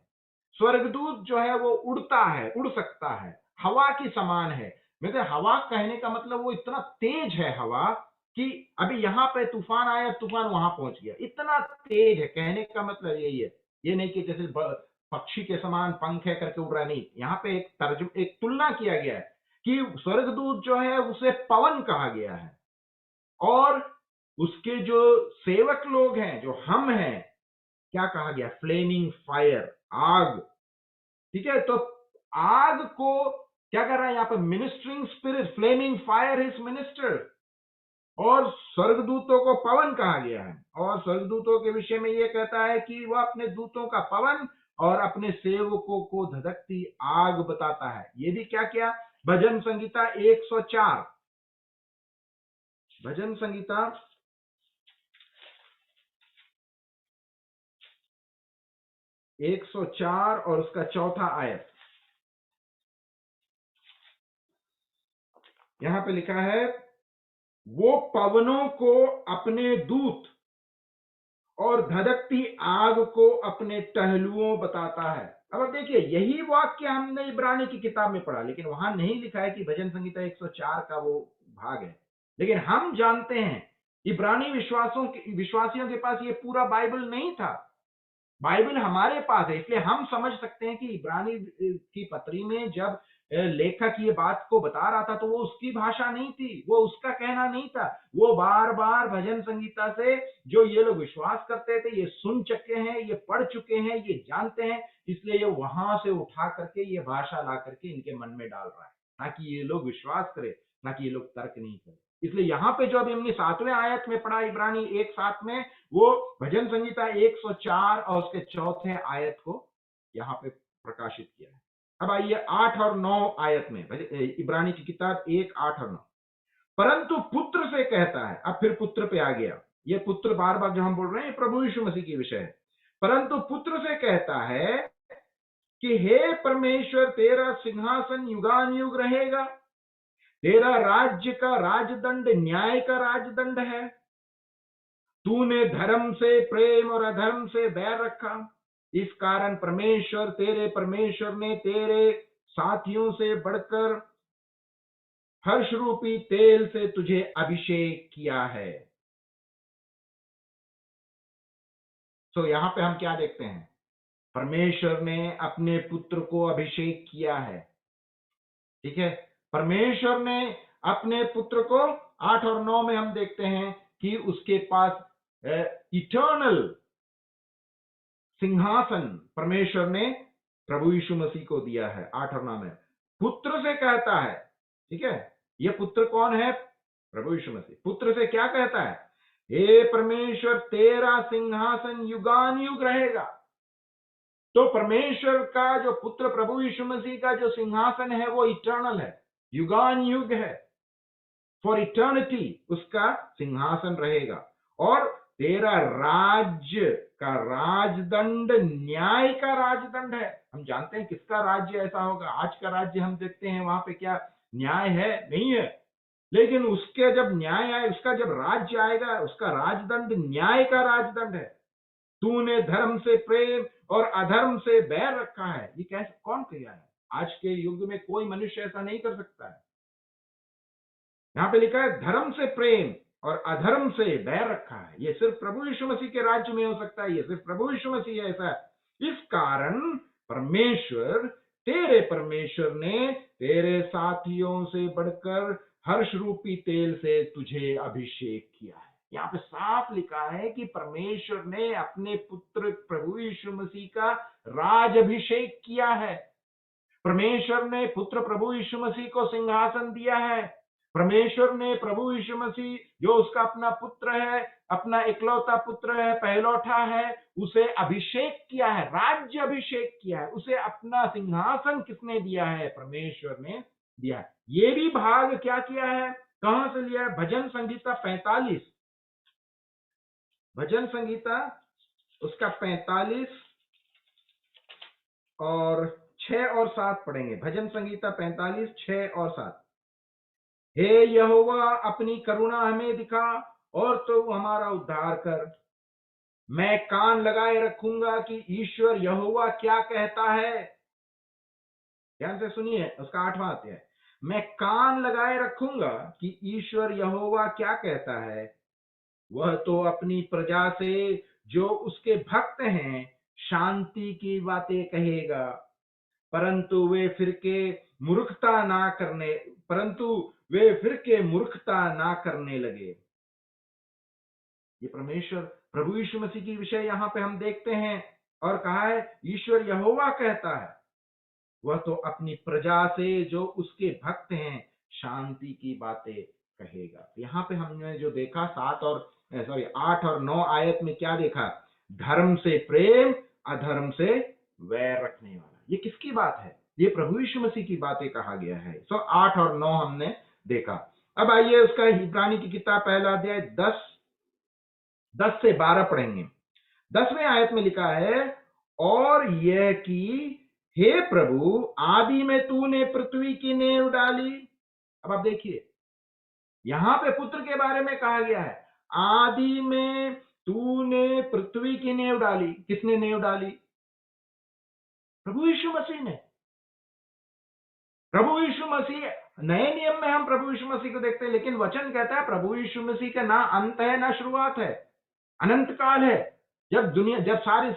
स्वर्गदूत जो है वो उड़ता है, उड़ सकता है, हवा की समान है। मतलब हवा कहने का मतलब वो इतना तेज है हवा कि अभी यहां पे तूफान आया, तूफान वहां पहुंच गया, इतना तेज है। कहने का मतलब यही है। ये नहीं कि जैसे पक्षी के समान पंख है करके उड़ रहा, नहीं। यहाँ पे एक तुलना किया गया है कि स्वर्गदूत जो है उसे पवन कहा गया है, और उसके जो सेवक लोग हैं, जो हम हैं, क्या कहा गया? फ्लेमिंग फायर, आग। ठीक है, तो आग को क्या कर रहा है यहाँ पे? Ministering spirit, Fleming fire his minister. और स्वर्गदूतों को पवन कहा गया है, और स्वर्गदूतों के विषय में यह कहता है कि वह अपने दूतों का पवन और अपने सेवकों को धधकती आग बताता है। ये भी क्या किया? भजन संगीता 104, भजन संगीता 104 और उसका 4था आयत। यहां पे लिखा है, वो पवनों को अपने दूत और धधकती आग को अपने टहलुओं बताता है। अब देखिए, यही वाक्य हमने इब्रानी की किताब में पढ़ा, लेकिन वहां नहीं लिखा है कि भजन संगीता 104 का वो भाग है। लेकिन हम जानते हैं, इब्रानी विश्वासियों के पास ये पूरा बाइबल नहीं था। बाइबल हमारे पास है, इसलिए हम समझ सकते हैं कि इब्रानी की पत्री में जब लेखक ये बात को बता रहा था, तो वो उसकी भाषा नहीं थी, वो उसका कहना नहीं था। वो बार बार भजन संगीता से जो ये लोग विश्वास करते थे, ये सुन चुके हैं, ये पढ़ चुके हैं, ये जानते हैं, इसलिए ये वहां से उठा करके ये भाषा ला करके इनके मन में डाल रहा है, ताकि ये लोग विश्वास करें, ताकि ये लोग तर्क नहीं करें। इसलिए यहाँ पे जो अभी हमने 7वें आयत में पढ़ा, इब्रानी 1:7 में, वो भजन संगीता 104 और उसके 4थे आयत को यहाँ पे प्रकाशित किया है। अब आइए 8 और 9 आयत में, इब्रानी की किताब 1:8 और 9। परंतु पुत्र से कहता है, अब फिर पुत्र पे आ गया। ये पुत्र बार बार जो हम बोल रहे हैं, प्रभु यीशु मसीह की विषय है। परंतु पुत्र से कहता है कि हे परमेश्वर, तेरा सिंहासन युगान युग रहेगा, तेरा राज्य का राजदंड न्याय का राजदंड है। तूने धर्म से प्रेम और अधर्म से बैर रखा। इस कारण परमेश्वर, तेरे परमेश्वर ने तेरे साथियों से बढ़कर हर्ष रूपी तेल से तुझे अभिषेक किया है। तो यहां पे हम क्या देखते हैं? परमेश्वर ने अपने पुत्र को अभिषेक किया है। ठीक है, परमेश्वर ने अपने पुत्र को, 8 और 9 में हम देखते हैं कि उसके पास इटर्नल सिंहासन परमेश्वर ने प्रभु यीशु मसीह को दिया है। 8 और 9 में पुत्र से कहता है, ठीक है, ये पुत्र कौन है? प्रभु यीशु मसीह। पुत्र से क्या कहता है? हे परमेश्वर, तेरा सिंहासन युगान युग रहेगा। तो परमेश्वर का जो पुत्र प्रभु यीशु मसीह का जो सिंहासन है वो इटर्नल है, युगान युग है, फॉर इटर्निटी उसका सिंहासन रहेगा। और तेरा राज्य का राजदंड न्याय का राजदंड है। हम जानते हैं किसका राज्य ऐसा होगा। आज का राज्य हम देखते हैं वहां पे क्या न्याय है? नहीं है। लेकिन उसके जब न्याय आए, उसका जब राज्य आएगा, उसका राजदंड न्याय का राजदंड है। तूने धर्म से प्रेम और अधर्म से बैर रखा है। ये कैसे, कौन किया है? आज के युग में कोई मनुष्य ऐसा नहीं कर सकता है। यहां पे लिखा है धर्म से प्रेम और अधर्म से बैर रखा है। ये सिर्फ प्रभु यीशु मसीह के राज्य में हो सकता है, ये सिर्फ प्रभु यीशु मसीह ऐसा है। इस कारण परमेश्वर, तेरे परमेश्वर ने तेरे साथियों से बढ़कर हर्ष रूपी तेल से तुझे अभिषेक किया है। यहाँ पे साफ लिखा है कि परमेश्वर ने अपने पुत्र प्रभु यीशु मसीह का राज अभिषेक किया है। परमेश्वर ने पुत्र प्रभु यीशु मसीह को सिंहासन दिया है। परमेश्वर ने प्रभु यीशु मसीह, जो उसका अपना पुत्र है, अपना इकलौता पुत्र है, पहलौठा है, उसे अभिषेक किया है, राज्य अभिषेक किया है। उसे अपना सिंहासन किसने दिया है? परमेश्वर ने दिया है। ये भी भाग क्या किया है? कहां से लिया है? भजन संगीता 45, भजन संगीता उसका 45 और 6 और 7 पढ़ेंगे। भजन संगीता 45, 6 और 7। हे यहोवा अपनी करुणा हमें दिखा और तो हमारा उद्धार कर। मैं कान लगाए रखूंगा कि ईश्वर यहोवा क्या कहता है। ध्यान से सुनिए उसका 8वां अध्याय। मैं कान लगाए रखूंगा कि ईश्वर यहोवा क्या कहता है। वह तो अपनी प्रजा से जो उसके भक्त हैं शांति की बातें कहेगा, परंतु वे फिर के मूर्खता ना करने लगे। ये परमेश्वर प्रभु यीशु मसीह की विषय यहां पे हम देखते हैं और कहा है ईश्वर यहोवा कहता है वह तो अपनी प्रजा से जो उसके भक्त हैं शांति की बातें कहेगा। यहाँ पे हमने जो देखा 8 और 9 आयत में क्या देखा, धर्म से प्रेम अधर्म से वैर रखने वाला। ये किसकी बात है, ये प्रभु यीशु मसीह की बातें कहा गया है। 8 और 9 हमने देखा। अब आइए उसका इब्रानी की किताब पहला अध्याय 10 से 12 पढ़ेंगे। 10वें आयत में लिखा है, और यह कि हे प्रभु आदि में तूने पृथ्वी की नींव डाली। अब आप देखिए यहां पे पुत्र के बारे में कहा गया है, आदि में तूने पृथ्वी की नींव डाली। किसने नींव डाली? प्रभु यीशु मसीह ने। प्रभु यीशु मसीह, नए नियम में हम प्रभु यीशु मसीह को देखते हैं, लेकिन वचन कहता है प्रभु यीशु मसीह का ना अंत है ना शुरुआत है, अनंत काल है। जब सारी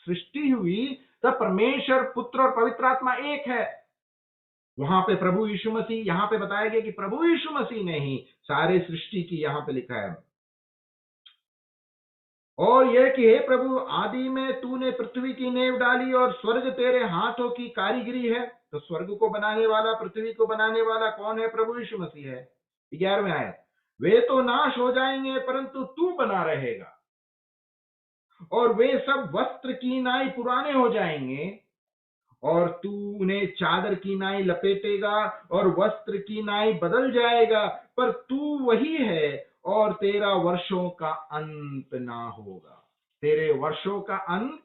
सृष्टि हुई तब परमेश्वर पुत्र और पवित्र आत्मा एक है। वहां पे प्रभु यीशु मसीह, यहां पे बताया गया कि प्रभु यीशु मसीह ने ही सारे सृष्टि की, यहां पे लिखा है, और यह कि हे प्रभु आदि में तूने पृथ्वी की नींव डाली और स्वर्ग तेरे हाथों की कारीगरी है। तो स्वर्ग को बनाने वाला, पृथ्वी को बनाने वाला कौन है? प्रभु यीशु मसीह है। 11वें आयत, वे तो नाश हो जाएंगे परंतु तू बना रहेगा, और वे सब वस्त्र की नाई पुराने हो जाएंगे, और तू उन्हें चादर की नाई लपेटेगा और वस्त्र की नाई बदल जाएगा, पर तू वही है और तेरा वर्षों का अंत ना होगा। तेरे वर्षों का अंत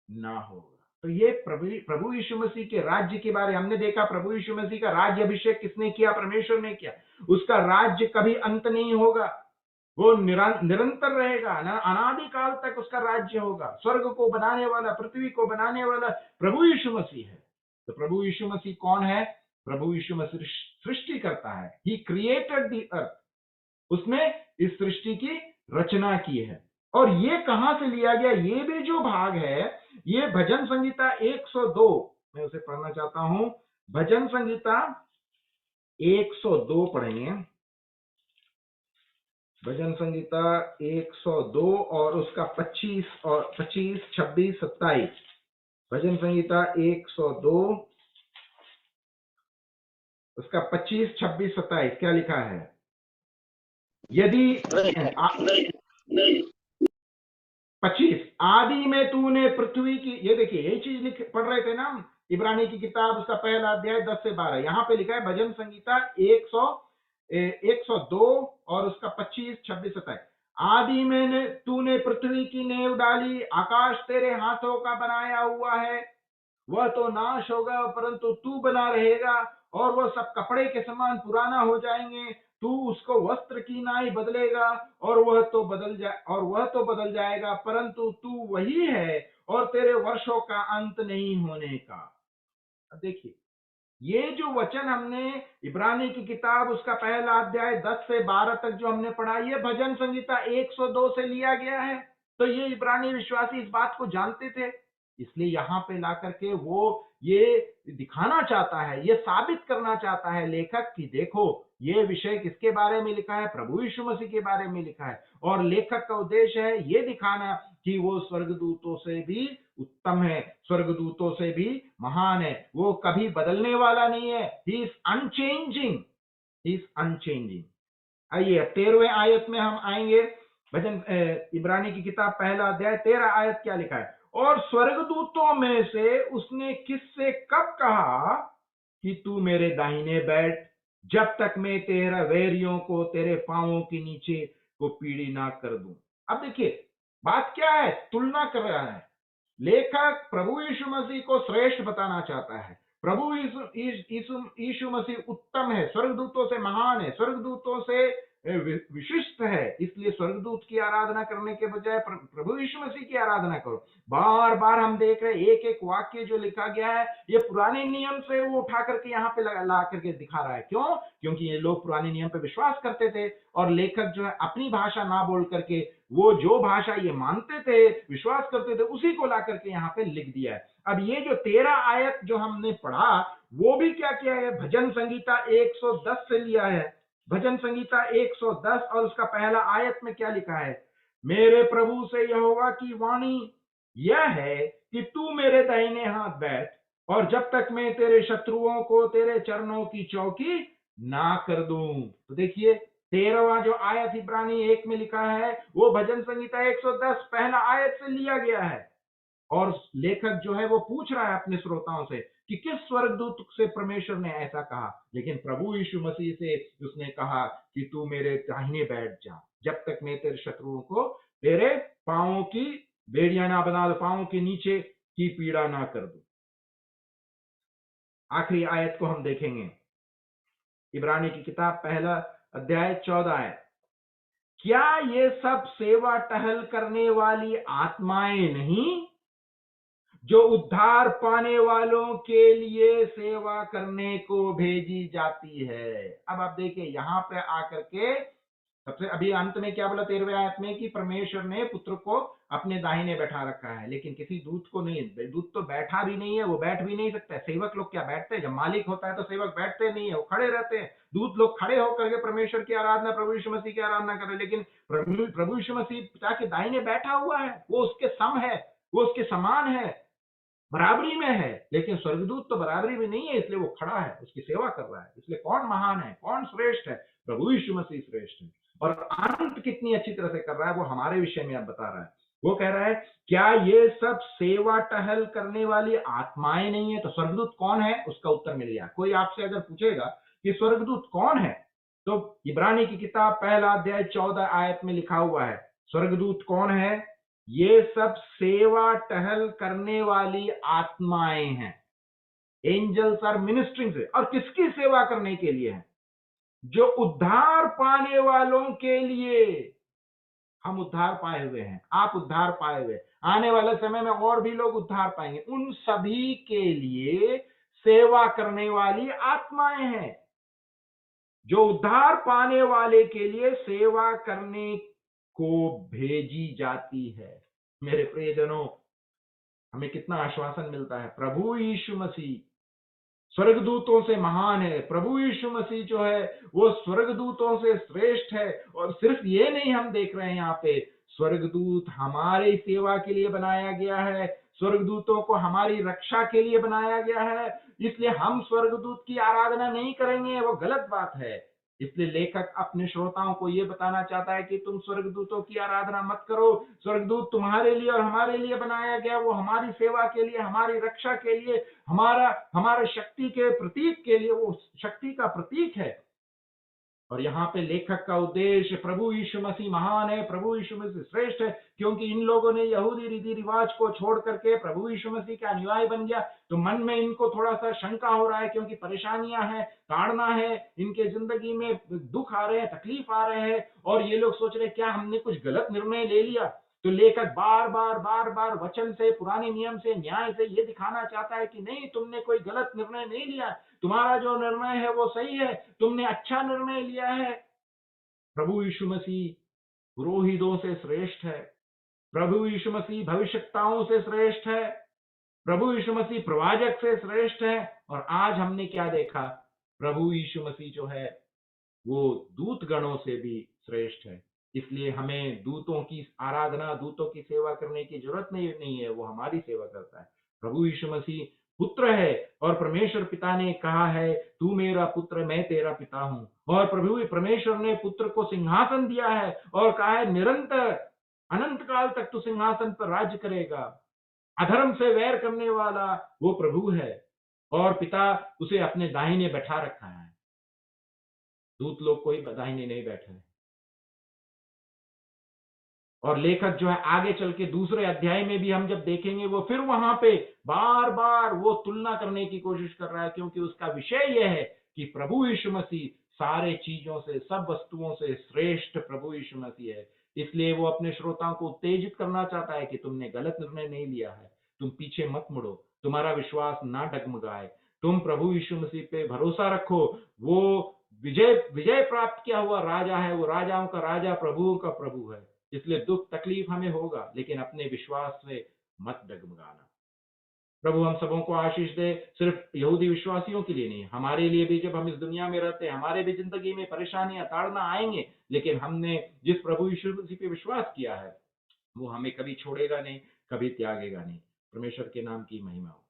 ना होगा। तो ये प्रभु यीशु मसीह के राज्य के बारे हमने देखा। प्रभु यीशु मसीह का राज्य अभिषेक किसने किया? परमेश्वर ने किया। उसका राज्य कभी अंत नहीं होगा, वो निरंतर रहेगा, अनादि काल तक उसका राज्य होगा। स्वर्ग को बनाने वाला, पृथ्वी को बनाने वाला प्रभु यीशु मसीह है। तो प्रभु यीशु मसीह कौन है? प्रभु यीशु मसीह सृष्टि करता है। ही क्रिएटेड द अर्थ, उसने इस सृष्टि की रचना की है। और ये कहां से लिया गया? ये भी जो भाग है ये भजन संहिता 102, मैं उसे पढ़ना चाहता हूं। भजन संहिता 102 पढ़ेंगे। भजन संहिता 102 और उसका 25, 26, 27। भजन संहिता 102 उसका 25, 26, 27 क्या लिखा है? यदि 25, आदि में तूने पृथ्वी की, ये देखिए यही चीज पढ़ रहे थे ना हम, इब्रानी की किताब उसका पहला अध्याय 10 से 12। यहाँ पे लिखा है भजन संहिता 102 और उसका 25, 26, 27। आदि में तूने पृथ्वी की नींव डाली, आकाश तेरे हाथों का बनाया हुआ है। वह तो नाश होगा परंतु तू बना रहेगा, और वह सब कपड़े के समान पुराना हो जाएंगे। तू उसको वस्त्र की नाई बदलेगा, और वह तो बदल जाएगा, परंतु तू वही है और तेरे वर्षों का अंत नहीं होने का। अब देखिए ये जो वचन हमने इब्रानी की किताब उसका पहला अध्याय 10 से 12 तक जो हमने पढ़ा, ये भजन संहिता 102 से लिया गया है। तो ये इब्रानी विश्वासी इस बात को जानते थे, इसलिए यहां पे ला करके वो ये दिखाना चाहता है, ये साबित करना चाहता है लेखक कि देखो ये विषय किसके बारे में लिखा है? प्रभु यीशु मसीह के बारे में लिखा है। और लेखक का उद्देश्य है ये दिखाना कि वो स्वर्गदूतों से भी उत्तम है, स्वर्गदूतों से भी महान है, वो कभी बदलने वाला नहीं है। He is unchanging, he is unchanging. आइए 13वें आयत में हम आएंगे। भजन इब्रानी की किताब पहला अध्याय 13 आयत क्या लिखा है? और स्वर्गदूतों में से उसने किससे कब कहा कि तू मेरे दाहिने बैठ, जब तक मैं तेरा वैरियों को तेरे पांवों के नीचे को पीढ़ी ना कर दूं। अब देखिए बात क्या है, तुलना कर रहा है लेखक। प्रभु यीशु मसीह को श्रेष्ठ बताना चाहता है, प्रभु यीशु मसीह उत्तम है, स्वर्गदूतों से महान है, स्वर्गदूतों से विशिष्ट है। इसलिए स्वर्गदूत की आराधना करने के बजाय प्रभु यीशु मसीह की आराधना करो। बार बार हम देख रहे हैं एक एक वाक्य जो लिखा गया है, ये पुराने नियम से वो उठा करके यहाँ पे ला करके दिखा रहा है। क्यों? क्योंकि ये लोग पुराने नियम पे विश्वास करते थे, और लेखक जो है अपनी भाषा ना बोल करके वो जो भाषा ये मानते थे, विश्वास करते थे, उसी को ला करके यहाँ पे लिख दिया है। अब ये जो 13 आयत जो हमने पढ़ा, वो भी क्या किया है? भजन संगीता 110 से लिया है। भजन संगीता 110 और उसका पहला आयत में क्या लिखा है? मेरे प्रभु से यहोवा की वाणी यह है कि तू मेरे दाहिने हाथ बैठ, और जब तक मैं तेरे शत्रुओं को तेरे चरणों की चौकी ना कर दूं। तो देखिए 13वां जो आयत इब्रानी 1 में लिखा है, वो भजन संगीता 110 पहला आयत से लिया गया है। और लेखक जो है वो पूछ रहा है अपने श्रोताओं से कि किस स्वर्गदूत से परमेश्वर ने ऐसा कहा, लेकिन प्रभु यीशु मसीह से उसने कहा कि तू मेरे दाहिने बैठ जा, जब तक मैं तेरे शत्रुओं को तेरे पांवों की बेड़ियां ना बना दो, पांवों के नीचे की पीड़ा ना कर दो। आखिरी आयत को हम देखेंगे, इब्रानी की किताब पहला अध्याय 14 आयत। क्या ये सब सेवा टहल करने वाली आत्माएं नहीं, जो उद्धार पाने वालों के लिए सेवा करने को भेजी जाती है? अब आप देखिए यहां पे आकर के सबसे अभी अंत में क्या बोला 13वें आयत में, कि परमेश्वर ने पुत्र को अपने दाहिने बैठा रखा है, लेकिन किसी दूत को नहीं। दूत तो बैठा भी नहीं है, वो बैठ भी नहीं सकता है। सेवक लोग क्या बैठते हैं? जब मालिक होता है तो सेवक बैठते नहीं है, वो खड़े रहते हैं। दूत लोग खड़े होकर के परमेश्वर की आराधना, प्रभु यीशु मसीह की आराधना कर रहे हैं, लेकिन प्रभु यीशु मसीह पिता के दाहिने बैठा हुआ है, वो उसके सम है, वो उसके समान है, बराबरी में है। लेकिन स्वर्गदूत तो बराबरी में नहीं है, इसलिए वो खड़ा है, उसकी सेवा कर रहा है। इसलिए कौन महान है, कौन श्रेष्ठ है? प्रभु यीशु मसीह श्रेष्ठ है। और अंत कितनी अच्छी तरह से कर रहा है, वो हमारे विषय में अब बता रहा है। वो कह रहा है क्या ये सब सेवा टहल करने वाली आत्माएं नहीं है? तो स्वर्गदूत कौन है, उसका उत्तर मिल गया। कोई आपसे अगर पूछेगा कि स्वर्गदूत कौन है, तो इब्रानी की किताब पहला अध्याय 14 आयत में लिखा हुआ है, स्वर्गदूत कौन है? ये सब सेवा टहल करने वाली आत्माएं हैं। एंजल्स आर मिनिस्ट्रिंग से, और किसकी सेवा करने के लिए है? जो उद्धार पाने वालों के लिए। हम उद्धार पाए हुए हैं, आप उद्धार पाए हुए, आने वाले समय में और भी लोग उद्धार पाएंगे, उन सभी के लिए सेवा करने वाली आत्माएं हैं। जो उद्धार पाने वाले के लिए सेवा करने को भेजी जाती है। मेरे प्रियजनों, हमें कितना आश्वासन मिलता है, प्रभु यीशु मसीह स्वर्गदूतों से महान है। प्रभु यीशु मसीह जो है वो स्वर्गदूतों से श्रेष्ठ है। और सिर्फ ये नहीं हम देख रहे हैं यहाँ पे, स्वर्गदूत हमारी सेवा के लिए बनाया गया है, स्वर्गदूतों को हमारी रक्षा के लिए बनाया गया है। इसलिए हम स्वर्गदूत की आराधना नहीं करेंगे, वो गलत बात है। इसलिए लेखक अपने श्रोताओं को यह बताना चाहता है कि तुम स्वर्गदूतों की आराधना मत करो। स्वर्गदूत तुम्हारे लिए और हमारे लिए बनाया गया, वो हमारी सेवा के लिए, हमारी रक्षा के लिए, हमारे शक्ति के प्रतीक के लिए, वो शक्ति का प्रतीक है। और यहाँ पे लेखक का उद्देश्य, प्रभु यीशु मसीह महान है, प्रभु यीशु मसीह श्रेष्ठ है, क्योंकि इन लोगों ने यहूदी रीति रिवाज को छोड़ करके प्रभु यीशु मसीह के अनुयायी बन गया। तो मन में इनको थोड़ा सा शंका हो रहा है, क्योंकि परेशानियां हैं, ताड़ना है, इनके जिंदगी में दुख आ रहे हैं, तकलीफ आ रहे हैं, और ये लोग सोच रहे क्या हमने कुछ गलत निर्णय ले लिया। तो लेखक बार बार वचन से, पुराने नियम से, न्याय से ये दिखाना चाहता है कि नहीं, तुमने कोई गलत निर्णय नहीं लिया, तुम्हारा जो निर्णय है वो सही है, तुमने अच्छा निर्णय लिया है। प्रभु यीशु मसीह पुरोहितों से श्रेष्ठ है, प्रभु यीशु मसीह भविष्यवक्ताओं से श्रेष्ठ है, प्रभु यीशु मसीह प्रवाचक से श्रेष्ठ है। और आज हमने क्या देखा, प्रभु यीशु मसीह जो है वो दूत गणों से भी श्रेष्ठ है। इसलिए हमें दूतों की आराधना, दूतों की सेवा करने की जरूरत नहीं है, वो हमारी सेवा करता है। प्रभु यीशु मसीह पुत्र है, और परमेश्वर पिता ने कहा है तू मेरा पुत्र, मैं तेरा पिता हूं। और प्रभु परमेश्वर ने पुत्र को सिंहासन दिया है और कहा है निरंतर अनंत काल तक तू सिंहासन पर राज्य करेगा। अधर्म से वैर करने वाला वो प्रभु है, और पिता उसे अपने दाहिने बैठा रखा है। दूत लोग कोई दाहिने नहीं बैठे हैं। और लेखक जो है आगे चल के दूसरे अध्याय में भी हम जब देखेंगे, वो फिर वहां पे बार बार वो तुलना करने की कोशिश कर रहा है, क्योंकि उसका विषय यह है कि प्रभु यीशु मसीह सारे चीजों से, सब वस्तुओं से श्रेष्ठ प्रभु यीशु मसीह है। इसलिए वो अपने श्रोताओं को उत्तेजित करना चाहता है कि तुमने गलत निर्णय नहीं लिया है, तुम पीछे मत मुड़ो, तुम्हारा विश्वास ना डगमगाए, तुम प्रभु यीशु मसीह पे भरोसा रखो। वो विजय विजय प्राप्त किया हुआ राजा है, वो राजाओं का राजा, प्रभुओं का प्रभु है। इसलिए दुख तकलीफ हमें होगा, लेकिन अपने विश्वास से मत डगमगाना। प्रभु हम सबों को आशीष दे, सिर्फ यहूदी विश्वासियों के लिए नहीं, हमारे लिए भी। जब हम इस दुनिया में रहते हैं, हमारे भी जिंदगी में परेशानियां ताड़ना आएंगे, लेकिन हमने जिस प्रभु यीशु मसीह पे विश्वास किया है, वो हमें कभी छोड़ेगा नहीं, कभी त्यागेगा नहीं। परमेश्वर के नाम की महिमा हो।